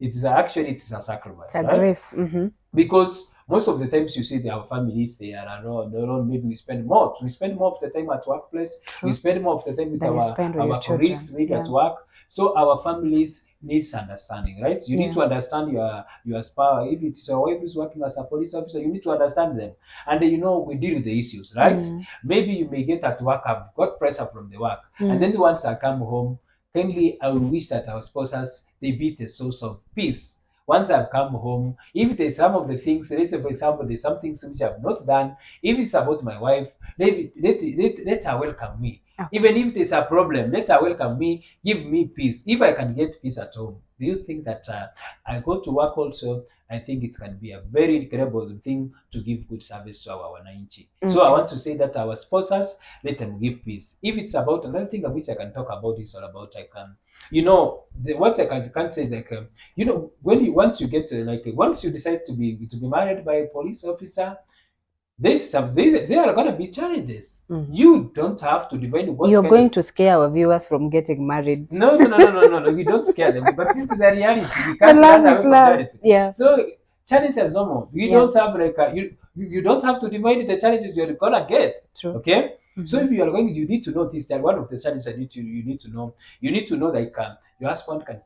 It's a sacrifice, right? Because most of the times you see our families, they are around. Maybe we spend more of the time at workplace. We spend more of the time with our colleagues, maybe at work. So our families needs understanding, right? You need to understand your spouse. If it's your wife who's working as a police officer, you need to understand them. And we deal with the issues, right? Maybe you may get at work, I've got pressure from the work, and then once I come home, kindly, I will wish that our spouses, they be the source of peace. Once I've come home, if there's some of the things, let's say for example, there's some things which I've not done, if it's about my wife, let her welcome me. Even if there's a problem, let her welcome me, give me peace. If I can get peace at home, do you think that I go to work also? I think it can be a very incredible thing to give good service to our wananchi. So I want to say that our spouses, let them give peace. If it's about another thing which I can talk about is all about, like what I can say, like once you get once you decide to be married by a police officer, there are going to be challenges. You don't have to divide what you're going to scare our viewers from getting married. No. We don't scare them, but this is a reality. We can't run away from reality. So challenges is normal. You don't have you don't have to divide the challenges you're gonna get. True. Okay. So if you are going, you need to know this. That one of the challenges that you need to know. You need to know, like your husband can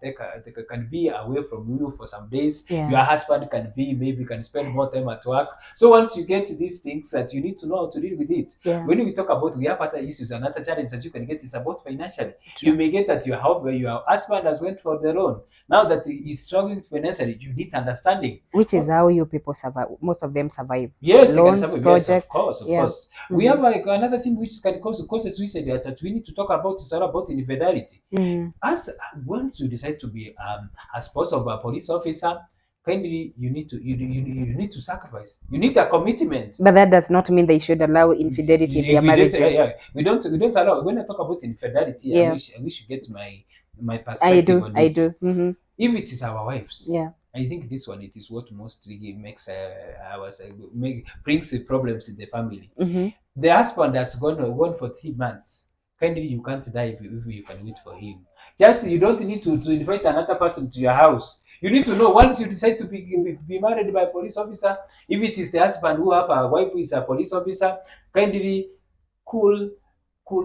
can be away from you for some days. Yeah. Your husband can be maybe can spend more time at work. So once you get these things, that you need to know how to deal with it. Yeah. When we talk about, we have other issues, another challenge that you can get is about financially. True. You may get that your husband has went for the loan. Now that he's struggling financially, you need understanding. Which is how you people survive. Most of them survive. Yes, they can Loans, survive. Yes, projects. of course, of Yeah. course. We have like another thing which can cause causes we said that we need to talk about is all about infidelity. As once you decide to be a spouse of a police officer, kindly you need to you need to sacrifice. You need a commitment. But that does not mean they should allow infidelity in their marriages. We don't allow. When I talk about infidelity, Yeah. I wish you get my perspective on I this. do. If it is our wives, Yeah. I think this one, it is what mostly makes brings the problems in the family. The husband has gone for 3 months. Kindly, you can't die if you can wait for him. Just you don't need to invite another person to your house. You need to know once you decide to be married by a police officer, if it is the husband who have a wife who is a police officer, kindly cool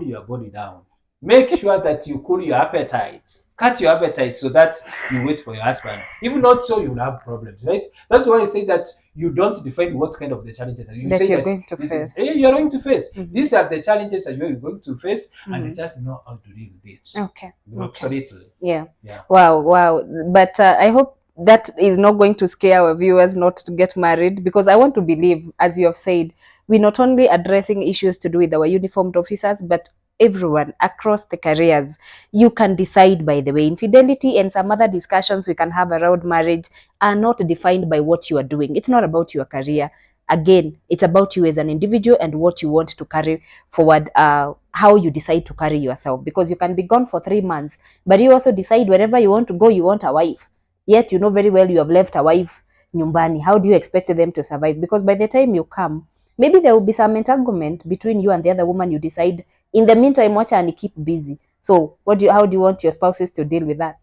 your body down. Make sure that you cool your appetite. Cut your appetite so that you wait for your husband. If not so, you will have problems, right? That's why I say that you don't define what kind of the challenges you That say you're that going to face. you're going to face. These are the challenges that you're going to face, and you just know how to deal with it. Okay. Absolutely. Yeah. Yeah. Wow. But I hope that is not going to scare our viewers not to get married, because I want to believe, as you have said, we're not only addressing issues to do with our uniformed officers, but everyone across the careers. You can decide, by the way. Infidelity and some other discussions we can have around marriage are not defined by what you are doing. It's not about your career. Again, it's about you as an individual and what you want to carry forward, how you decide to carry yourself. Because you can be gone for 3 months, but you also decide wherever you want to go, you want a wife. Yet you know very well you have left a wife nyumbani. How do you expect them to survive? Because by the time you come, maybe there will be some entanglement between you and the other woman. You decide, in the meantime, watch and keep busy. So how do you want your spouses to deal with that?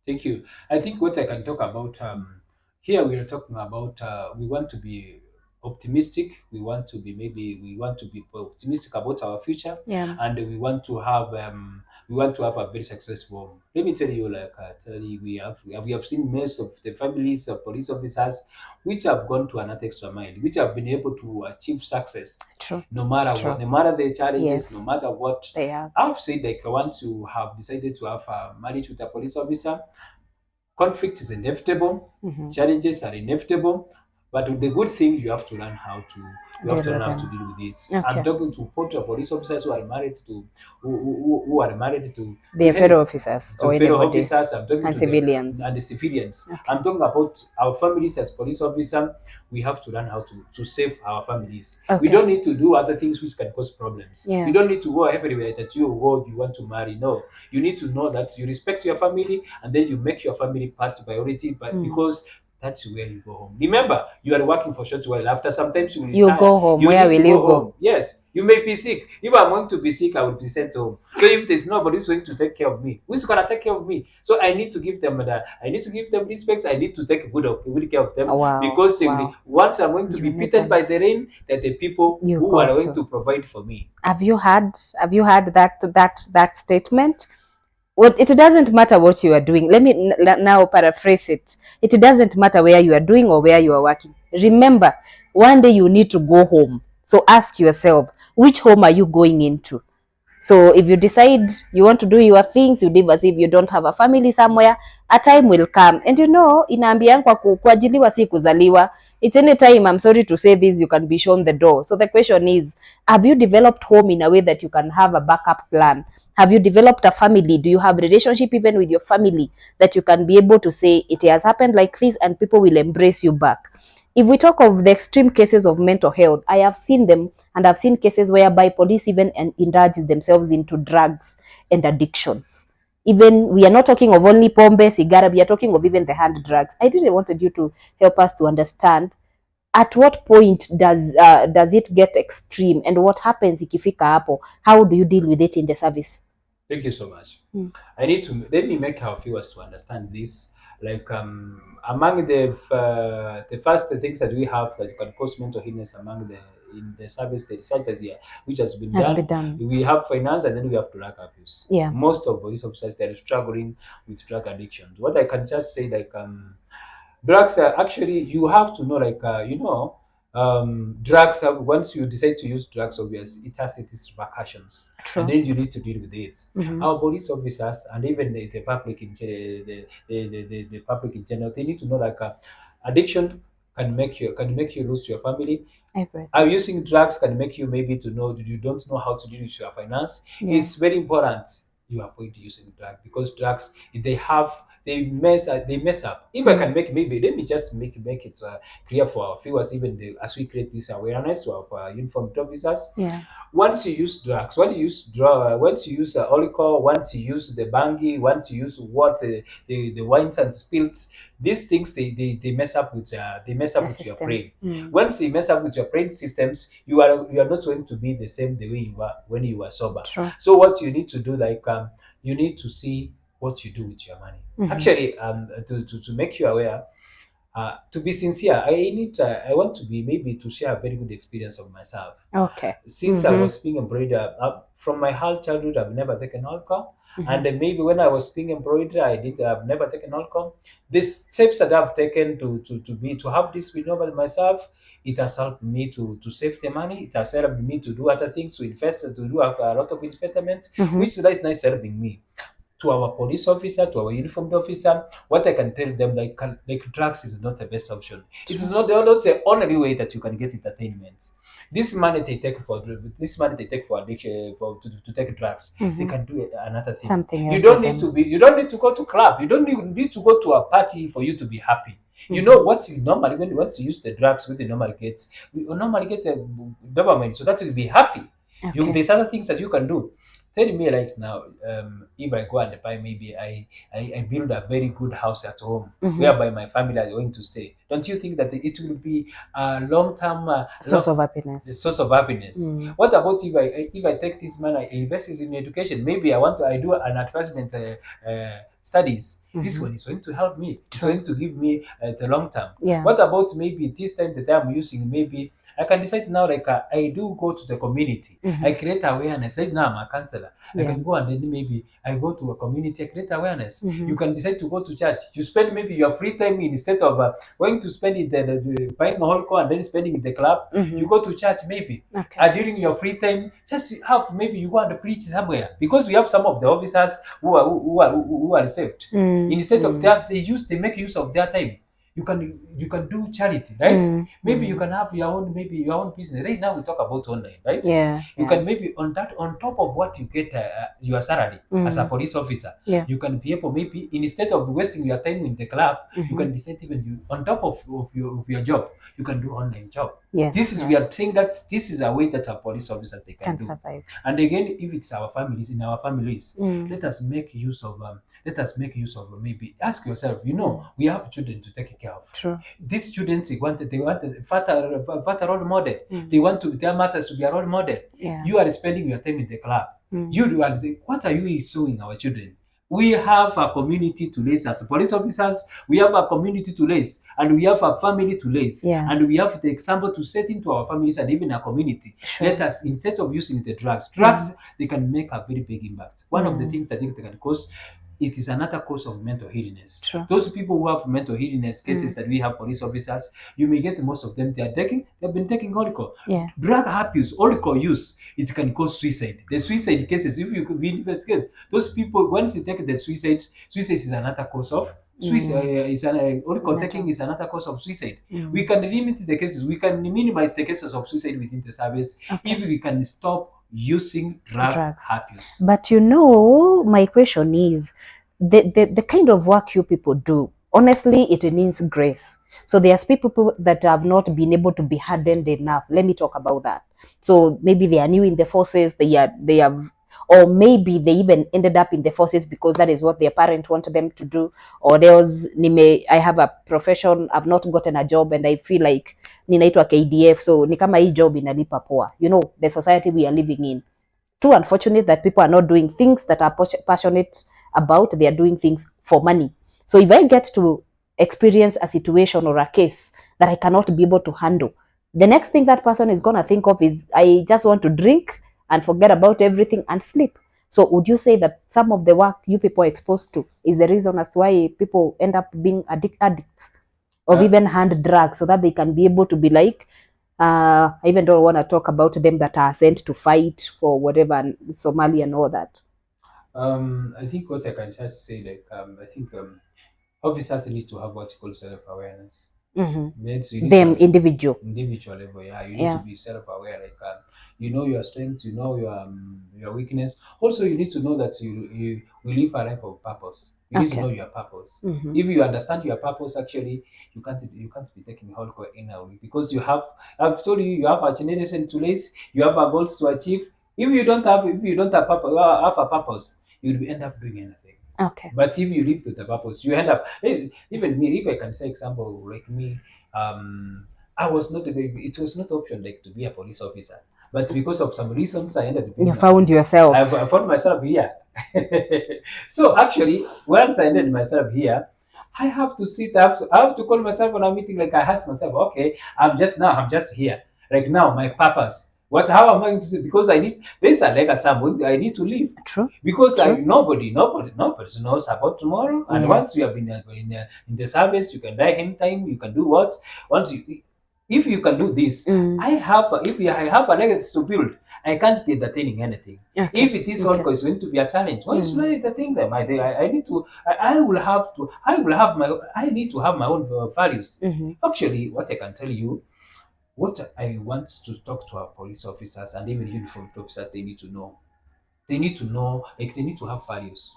Thank you. I think what I can talk about here, we are talking about we want to be optimistic. We want to be optimistic about our future, Yeah. and we want to have a very successful home. Let me tell you, we have seen most of the families of police officers which have gone to another extra mile, which have been able to achieve success. True. No matter True. what, no matter the challenges, Yes. no matter what. They have. I've said, like, once you have decided to have a marriage with a police officer, conflict is inevitable, challenges are inevitable, but the good thing, you have to learn how to deal with it. Okay. I'm talking to police officers who are married to who are married to Their fellow officers to or fellow anybody. officers. I'm talking And to civilians. and the civilians. Okay. I'm talking about our families as police officers. We have to learn how to save our families. Okay. We don't need to do other things which can cause problems. Yeah. You don't need to go everywhere that you want to marry. No, you need to know that you respect your family, and then you make your family first priority. But because that's where you go home. Remember, you are working for a short while. After sometimes you will retire. Go home. Where will you go? Home. Yes, you may be sick. If I'm going to be sick, I will be sent home. So if there's nobody who's going to take care of me, who's gonna take care of me? So I need to give them respect. I need to take good care of them. Wow. Because once I'm going to be beaten by the rain, that the people who are going to provide for me. Have you had that statement? Well, it doesn't matter what you are doing. Let me now paraphrase it. It doesn't matter where you are doing or where you are working. Remember, one day you need to go home. So ask yourself, which home are you going into? So if you decide you want to do your things, you live as if you don't have a family somewhere, a time will come. And inaambiangwa kuajiliwa si kuzaliwa. It's any time, I'm sorry to say this, you can be shown the door. So the question is, have you developed home in a way that you can have a backup plan? Have you developed a family? Do you have a relationship even with your family that you can be able to say it has happened like this and people will embrace you back? If we talk of the extreme cases of mental health, I have seen them, and I've seen cases whereby police even indulge themselves into drugs and addictions. Even we are not talking of only pombe, cigara, we are talking of even the hand drugs. I really wanted you to help us to understand at what point does it get extreme, and what happens ikifika hapo? How do you deal with it in the service? Thank you so much. Let me make our viewers to understand this. Like among the first things that we have that can cause mental illness among the in the service, the research that which has been Has done. been done. We have finance, and then we have drug abuse. Yeah. Most of police officers, they are struggling with drug addiction. What I can just say, like, drugs are actually, you have to know, like, drugs are, once you decide to use drugs, obviously it has its repercussions, True. and then you need to deal with it. Mhm. Our police officers, and even the public in the public in general, they need to know, like, addiction can make you lose your family. Everything. Using drugs can make you maybe to know you don't know how to deal with your finance. Yeah. It's very important you avoid using drugs, because drugs, they mess up. If I can make, maybe let me just make it clear for our viewers, even as we create this awareness of uniformed officers. Yeah. Once you use drugs, once you use alcohol, once you use the bangi, once you use what the wines and spirits, these things, they mess up with The with your system. brain. Mm. Once they mess up with your brain systems, you are not going to be the same the way you were when you were sober. True. So what you need to do, like, you need to see what you do with your money. Mhm. Actually, to make you aware, to be sincere, I want to be, maybe to share a very good experience of myself. Okay. Since I Mhm. was being employed, from my whole childhood, I've never taken alcohol. Mhm. And then maybe when I was being employed, I've never taken alcohol. The steps that I've taken to have this with over myself, it has helped me to save the money. It has helped me to do other things, to invest, to do a lot of investments, Mhm. which right now is helping me. To our police officer, to our uniformed officer, what I can tell them, like, drugs is not the best option. It is not the only way that you can get entertainment. This money they take for addiction, to take drugs, they Mhm. can do another thing. Something You else don't with need them. you don't need to go to club. You don't need to go to a party for you to be happy. You Mhm. know what you normally, once you use the drugs, what you normally get, we normally get a dopamine, so that you'll be happy. Okay. There's other things that you can do. Tell me right now, if I go and buy, maybe I build a very good house at home, Mhm. whereby my family are going to stay. Don't you think that it will be a long-term Source of happiness. source of happiness? Mm. What about if I take this money, I invest it in education? Maybe I do an advancement studies. This Mhm. one is going to help me. It's True. going to give me the long term. Yeah. What about maybe this time that I'm using, maybe I can decide now, like, I do go to the community. Mhm. I create awareness. Right now I'm a counselor. I Yeah. can go, and then maybe I go to a community, I create awareness. Mhm. You can decide to go to church. You spend maybe your free time, instead of going to spend it buying a whole car and then spending in the club. Mhm. You go to church maybe. Okay. During your free time, just have, maybe you go and preach somewhere, because we have some of the officers who are saved. Mm. Instead of Mm. that, they make use of their time. You can do charity, right? Mm. Maybe Mm. you can have your own business. Right now we talk about online, right? Yeah. You Yeah. can maybe, on top of what you get, your salary as a Mm. police officer, Yeah. you can be able, maybe instead of wasting your time in the club, you Mhm. can decide, even you, on top of your job, you can do online job. Yes. This is, yes. we are saying that this is a way that our police officers they can Can do. survive. And again, if it's our families, in our families, Mm. let us make use of maybe ask yourself, we have children to take care of. True. These students, they want a father role model. Mm. They want their mothers to be a role model. Yeah. You are spending your time in the club. Mm. What are you showing our children? We have a community to raise as police officers. We have a community to raise, and we have a family to raise, Yeah. and we have the example to set into our families and even our community. Sure. Let us, instead of using the drugs, they can make a very big impact. One of the things that they can cause, it is another cause of mental illness. True. Those people who have mental illness cases that we have police officers, you may get most of them, they've been taking alcohol. Yeah. Drug abuse, alcohol use, it can cause suicide. The suicide cases, if you could investigate, those people, once you take the suicide is another cause of suicide. Alcohol taking is another cause of suicide. We can limit the cases, we can minimize the cases of suicide within the service if we can stop using drugs abuse. But my question is, the kind of work you people do, honestly, it needs grace. So there's people that have not been able to be hardened enough. Let me talk about that. So maybe they are new in the forces, they have, or maybe they even ended up in the forces because that is what their parent wanted them to do. Or I have a profession, I've not gotten a job, and I feel like ninaitwa KDF, so ni kama hii job inalipa poa. The society we are living in. Too unfortunate that people are not doing things that are passionate about. They are doing things for money. So if I get to experience a situation or a case that I cannot be able to handle, The next thing that person is going to think of is, I just want to drink and forget about everything and sleep. So would you say that some of the work you people are exposed to is the reason as to why people end up being addicts of Uh, even hand drugs, so that they can be able to be like, I even don't want to talk about them that are sent to fight for whatever, Somalia and all that. I think what I can just say, like, I think officers need to have what you call self-awareness. Means you need to Them have individual. individual level. Yeah, you need to Yeah. be self-aware. Like, you know your strengths, you know your weakness. Also, you need to know that you will live a life of purpose. You need to Okay. know your purpose. Mm-hmm. If you understand your purpose, actually, you can't be taking alcohol in a way, because you have. I've told you, you have a generation to raise. You have a goals to achieve. If you don't have purpose, have a purpose, you'll end up doing anything. Okay. But if you live to the purpose, you end up, even me, if I can say example, like me, I was not it was not option like to be a police officer. But because of some reasons, I ended up You being a found police. yourself. I found myself here. So actually, once I ended myself here, I have to sit, I have to call myself on a meeting, like I ask myself, okay, I'm just here. Like now, my purpose. How am I going to say? Because there's a legacy I need to live, True. because True. nobody knows about tomorrow. And Yeah. once you have been in the service, you can die anytime. You can do what once you if you can do this. Mm. I have a legacy to build. I can't be entertaining anything. Okay. If it is all Okay. going to be a challenge, why should I Mm. entertain them? I need to. I need to have my own values. Mm-hmm. Actually, what I can tell you, what I want to talk to our police officers and even uniformed officers, like they need to have values,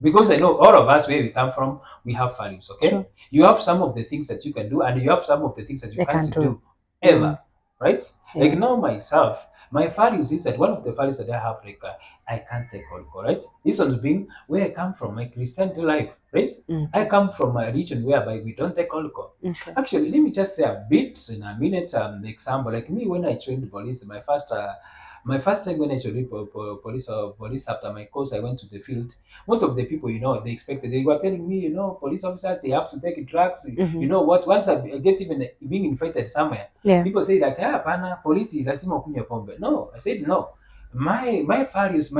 because I Okay. know all of us where we come from, we have values. True. Okay, you have some of the things that you can do, and you have some of the things that you They can't can do. do Mm. ever, right? Like Yeah. now myself, my values is that one of the values that I have, like, I can't take alcohol, right? This one being where I come from, my Christian life, right? I Okay. come from a region whereby we don't take alcohol. Okay. Actually, let me just say a bit in a minute. Example, like me when I joined police, my first time when I joined police after my course, I went to the field. Most of the people, they expected, they were telling me, police officers, they have to take drugs. Mm-hmm. You know what? Once I get even being invited somewhere, Yeah. people say like, ah, pana, police, lazima ukunywe pombe. No, I said no. My values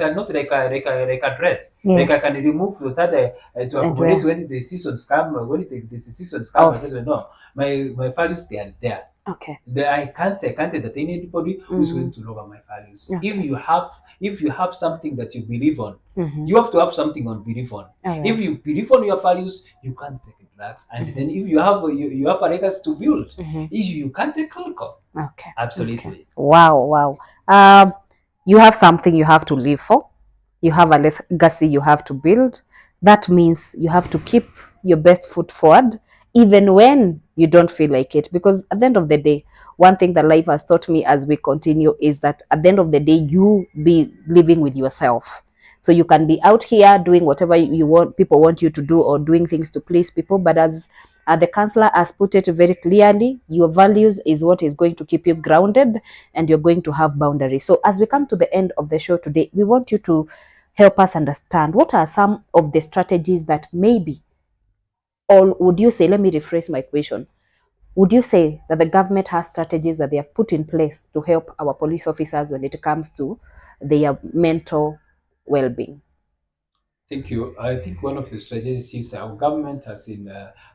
are not like a dress. Yeah. Like I can remove to And accommodate where? when the seasons come. When the seasons come, I Off. just say no. My values, they are there. Okay. I can't entertain anybody who's Mm-hmm. going to lower my values. If Okay. you have something that you believe on, Mm-hmm. you have to have something on belief on. All If right. you believe on your values, you can't take drugs. And then if you have a legacy to build, Mm-hmm. you can't take alcohol. Okay. Okay. Absolutely. Wow. Wow. You have something you have to live for. You have a legacy you have to build. That means you have to keep your best foot forward, even when you don't feel like it. Because at the end of the day, one thing that life has taught me as we continue is that at the end of the day, you be living with yourself. So you can be out here doing whatever you want, people want you to do, or doing things to please people. But as the counselor has put it very clearly, your values is what is going to keep you grounded, and you're going to have boundaries. So as we come to the end of the show today, we want you to help us understand what are some of the strategies that maybe, or would you say, let me rephrase my question, would you say that the government has strategies that they have put in place to help our police officers when it comes to their mental well-being? Thank you. I think one of the strategies is our government has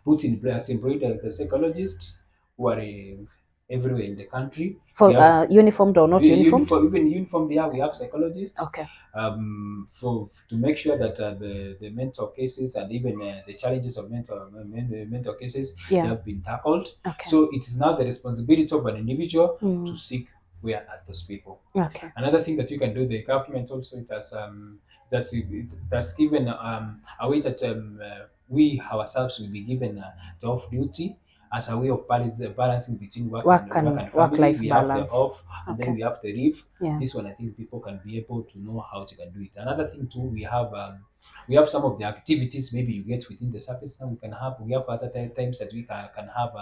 put in place, has employed the psychologists who are everywhere in the country. We For have uniformed or not uniformed? uniform, even uniform. Yeah, we have psychologists Okay. for to make sure that the mental cases and even the challenges of mental cases, they Yeah. have been tackled. Okay. So it is now the responsibility of an individual to Mm. seek where are those people. Okay. Another thing that you can do, the government also, that's given a way that we ourselves will be given the off duty as a way of balancing between work and family. Work-life We have the balance. off, and then Okay. we have the leave. Yeah. This one, I think people can be able to know how they can do it. Another thing too, we have some of the activities maybe you get within the service. Now we have other times that we can have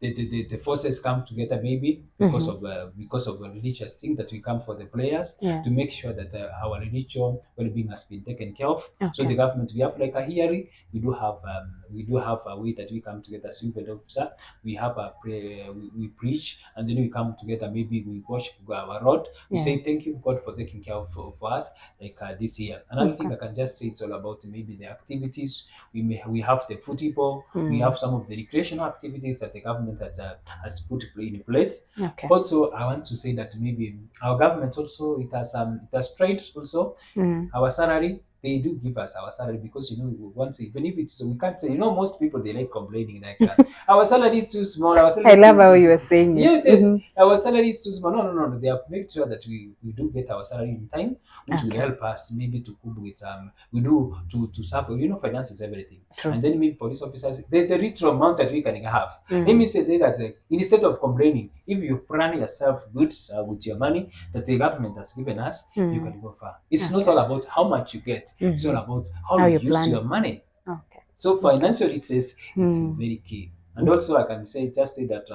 the forces come together, maybe because of a religious thing, that we come for the prayers Yeah. to make sure that our religious well-being has been taken care of. So Okay. the government, we have like a hearing. We do have a way that we come together as civil officer. We have a prayer, we preach, and then we come together. Maybe we wash our road. We Yeah. say thank you God for taking care of for us like this year. Another thing Okay. I can just say, it's all about maybe the activities. We have the football. We Mm. have some of the recreational activities that the government has put in place. Okay. Also, I want to say that maybe our government also, it has tried also Mm. our salary. They do give us our salary, because we want to, even if it's, we can't say, most people, they like complaining like our salary is too small, our I salary is love too how small. you were saying it. Yes, our salary is too small. No, they have made sure that we do get our salary in time, which will Okay. help us maybe to cope with we do to serve, finance is everything. True. And then maybe police officers, there's the little amount that we can have. Mm. Let me say that instead of complaining, if you plan yourself good with your money that the government has given us, you can go far. It's not Okay. all about how much you get. It's all about how How you you use plan your it. money. Okay. So financial literacy, it's Mm. very key. And also, I can say that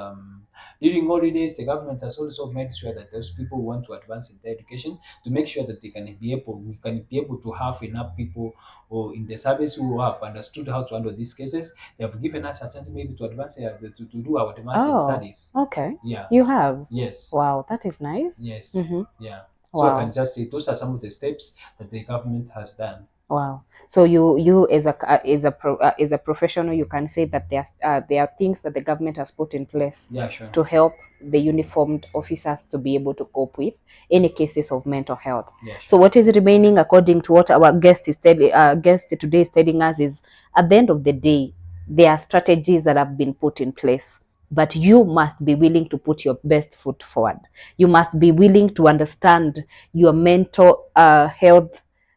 during holidays, the government has also made sure that those people who want to advance in their education, to make sure that we can be able to have enough people or in the service who have understood how to handle these cases. They have given us a chance maybe to advance to do our advanced Oh, studies. okay. Yeah. You have? Yes. Wow, that is nice. Yes. Yeah. So I Wow. can just say those are some of the steps that the government has done. Wow. So you as a professional, you can say that there are things that the government has put in place Yeah, sure. to help the uniformed officers to be able to cope with any cases of mental health. Yeah, So sure. what is remaining, according to what our guest today is telling us, is at the end of the day, there are strategies that have been put in place, but you must be willing to put your best foot forward. You must be willing to understand your mental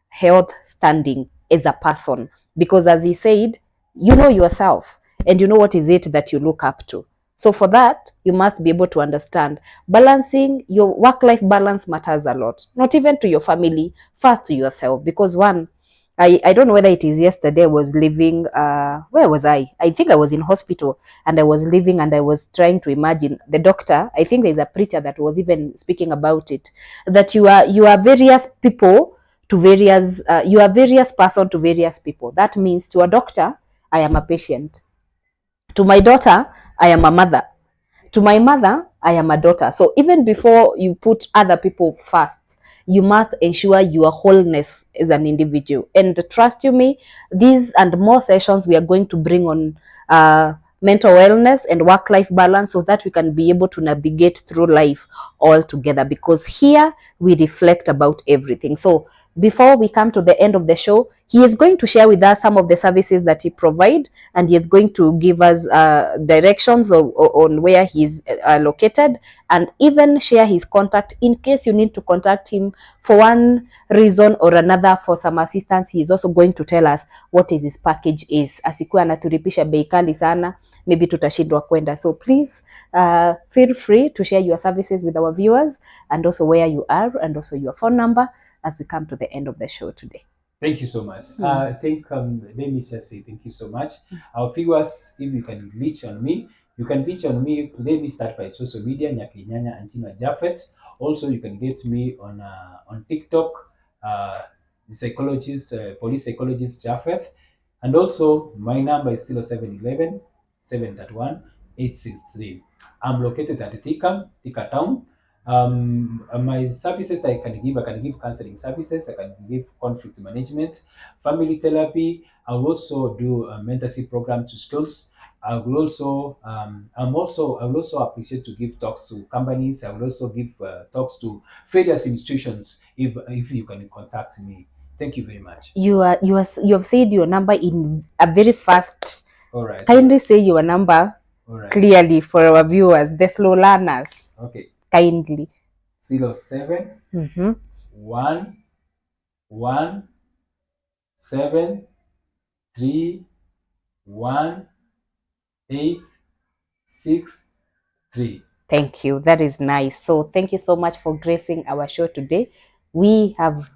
health standing as a person, because as he said, you know yourself and you know what is it that you look up to. So for that, you must be able to understand balancing your work-life balance matters a lot, not even to your family, first to yourself. Because one, I don't know whether it is yesterday, I was living, where was I think I was in hospital, and I was living and I was trying to imagine the doctor. I think there's a preacher that was even speaking about it, that you are various people to various you are various person to various people. That means to a doctor, I am a patient. To my daughter, I am a mother. To my mother, I am a daughter. So even before you put other people first, you must ensure your wholeness as an individual. And trust you me, these and more sessions we are going to bring on mental wellness and work-life balance, so that we can be able to navigate through life all together, because here we reflect about everything. So before we come to the end of the show, he is going to share with us some of the services that he provides, and he is going to give us directions on where he's located, and even share his contact in case you need to contact him for one reason or another for some assistance. He is also going to tell us what is his package is. Asikuwa anaturipisha bei kali sana, maybe tutashindwa kwenda. So please feel free to share your services with our viewers, and also where you are, and also your phone number, as we come to the end of the show today. Thank you so much. I think let me just say thank you so much. Our viewers, if you can reach on me, you can reach on me. Let me start by social media, Nyakinyanya Antina Japhet. Also, you can get me on TikTok, the psychologist, police psychologist Japhet. And also, my number is still 711 731 863. I'm located at Thika Town. My services I can give counseling services, I can give conflict management, family therapy. I will also do a mentorship program to schools. I will also appreciate to give talks to companies. I will also give talks to various institutions if you can contact me. Thank you very much. You have said your number in a very fast. All right. Kindly say your number clearly for our viewers, the slow learners. Okay. Kindly. 07 1 1 7 3 1 8 6 3. Thank you. That is nice. So thank you so much for gracing our show today. We have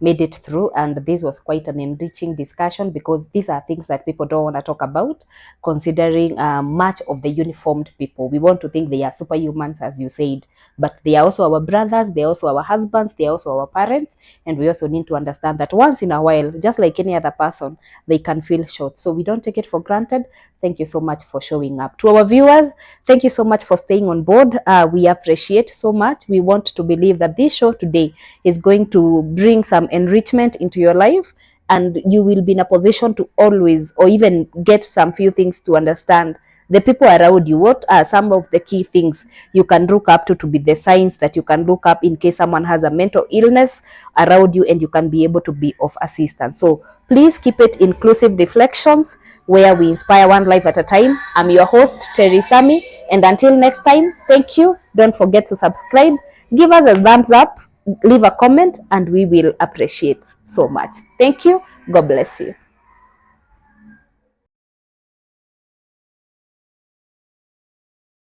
made it through, and this was quite an enriching discussion, because these are things that people don't want to talk about, considering much of the uniformed people, we want to think they are superhumans, as you said, but they are also our brothers, they are also our husbands, they are also our parents, and we also need to understand that once in a while, just like any other person, they can feel short. So we don't take it for granted. Thank you so much for showing up. To our viewers, thank you so much for staying on board. We appreciate so much. We want to believe that this show today is going to bring some enrichment into your life, and you will be in a position to always, or even get some few things to understand the people around you. What are some of the key things you can look up to be the signs that you can look up in case someone has a mental illness around you, and you can be able to be of assistance. So please keep it inclusive reflections, where we inspire one life at a time. I'm your host, Terry Sami, and until next time, thank you. Don't forget to subscribe, give us a thumbs up, leave a comment, and we will appreciate so much. Thank you. God bless you.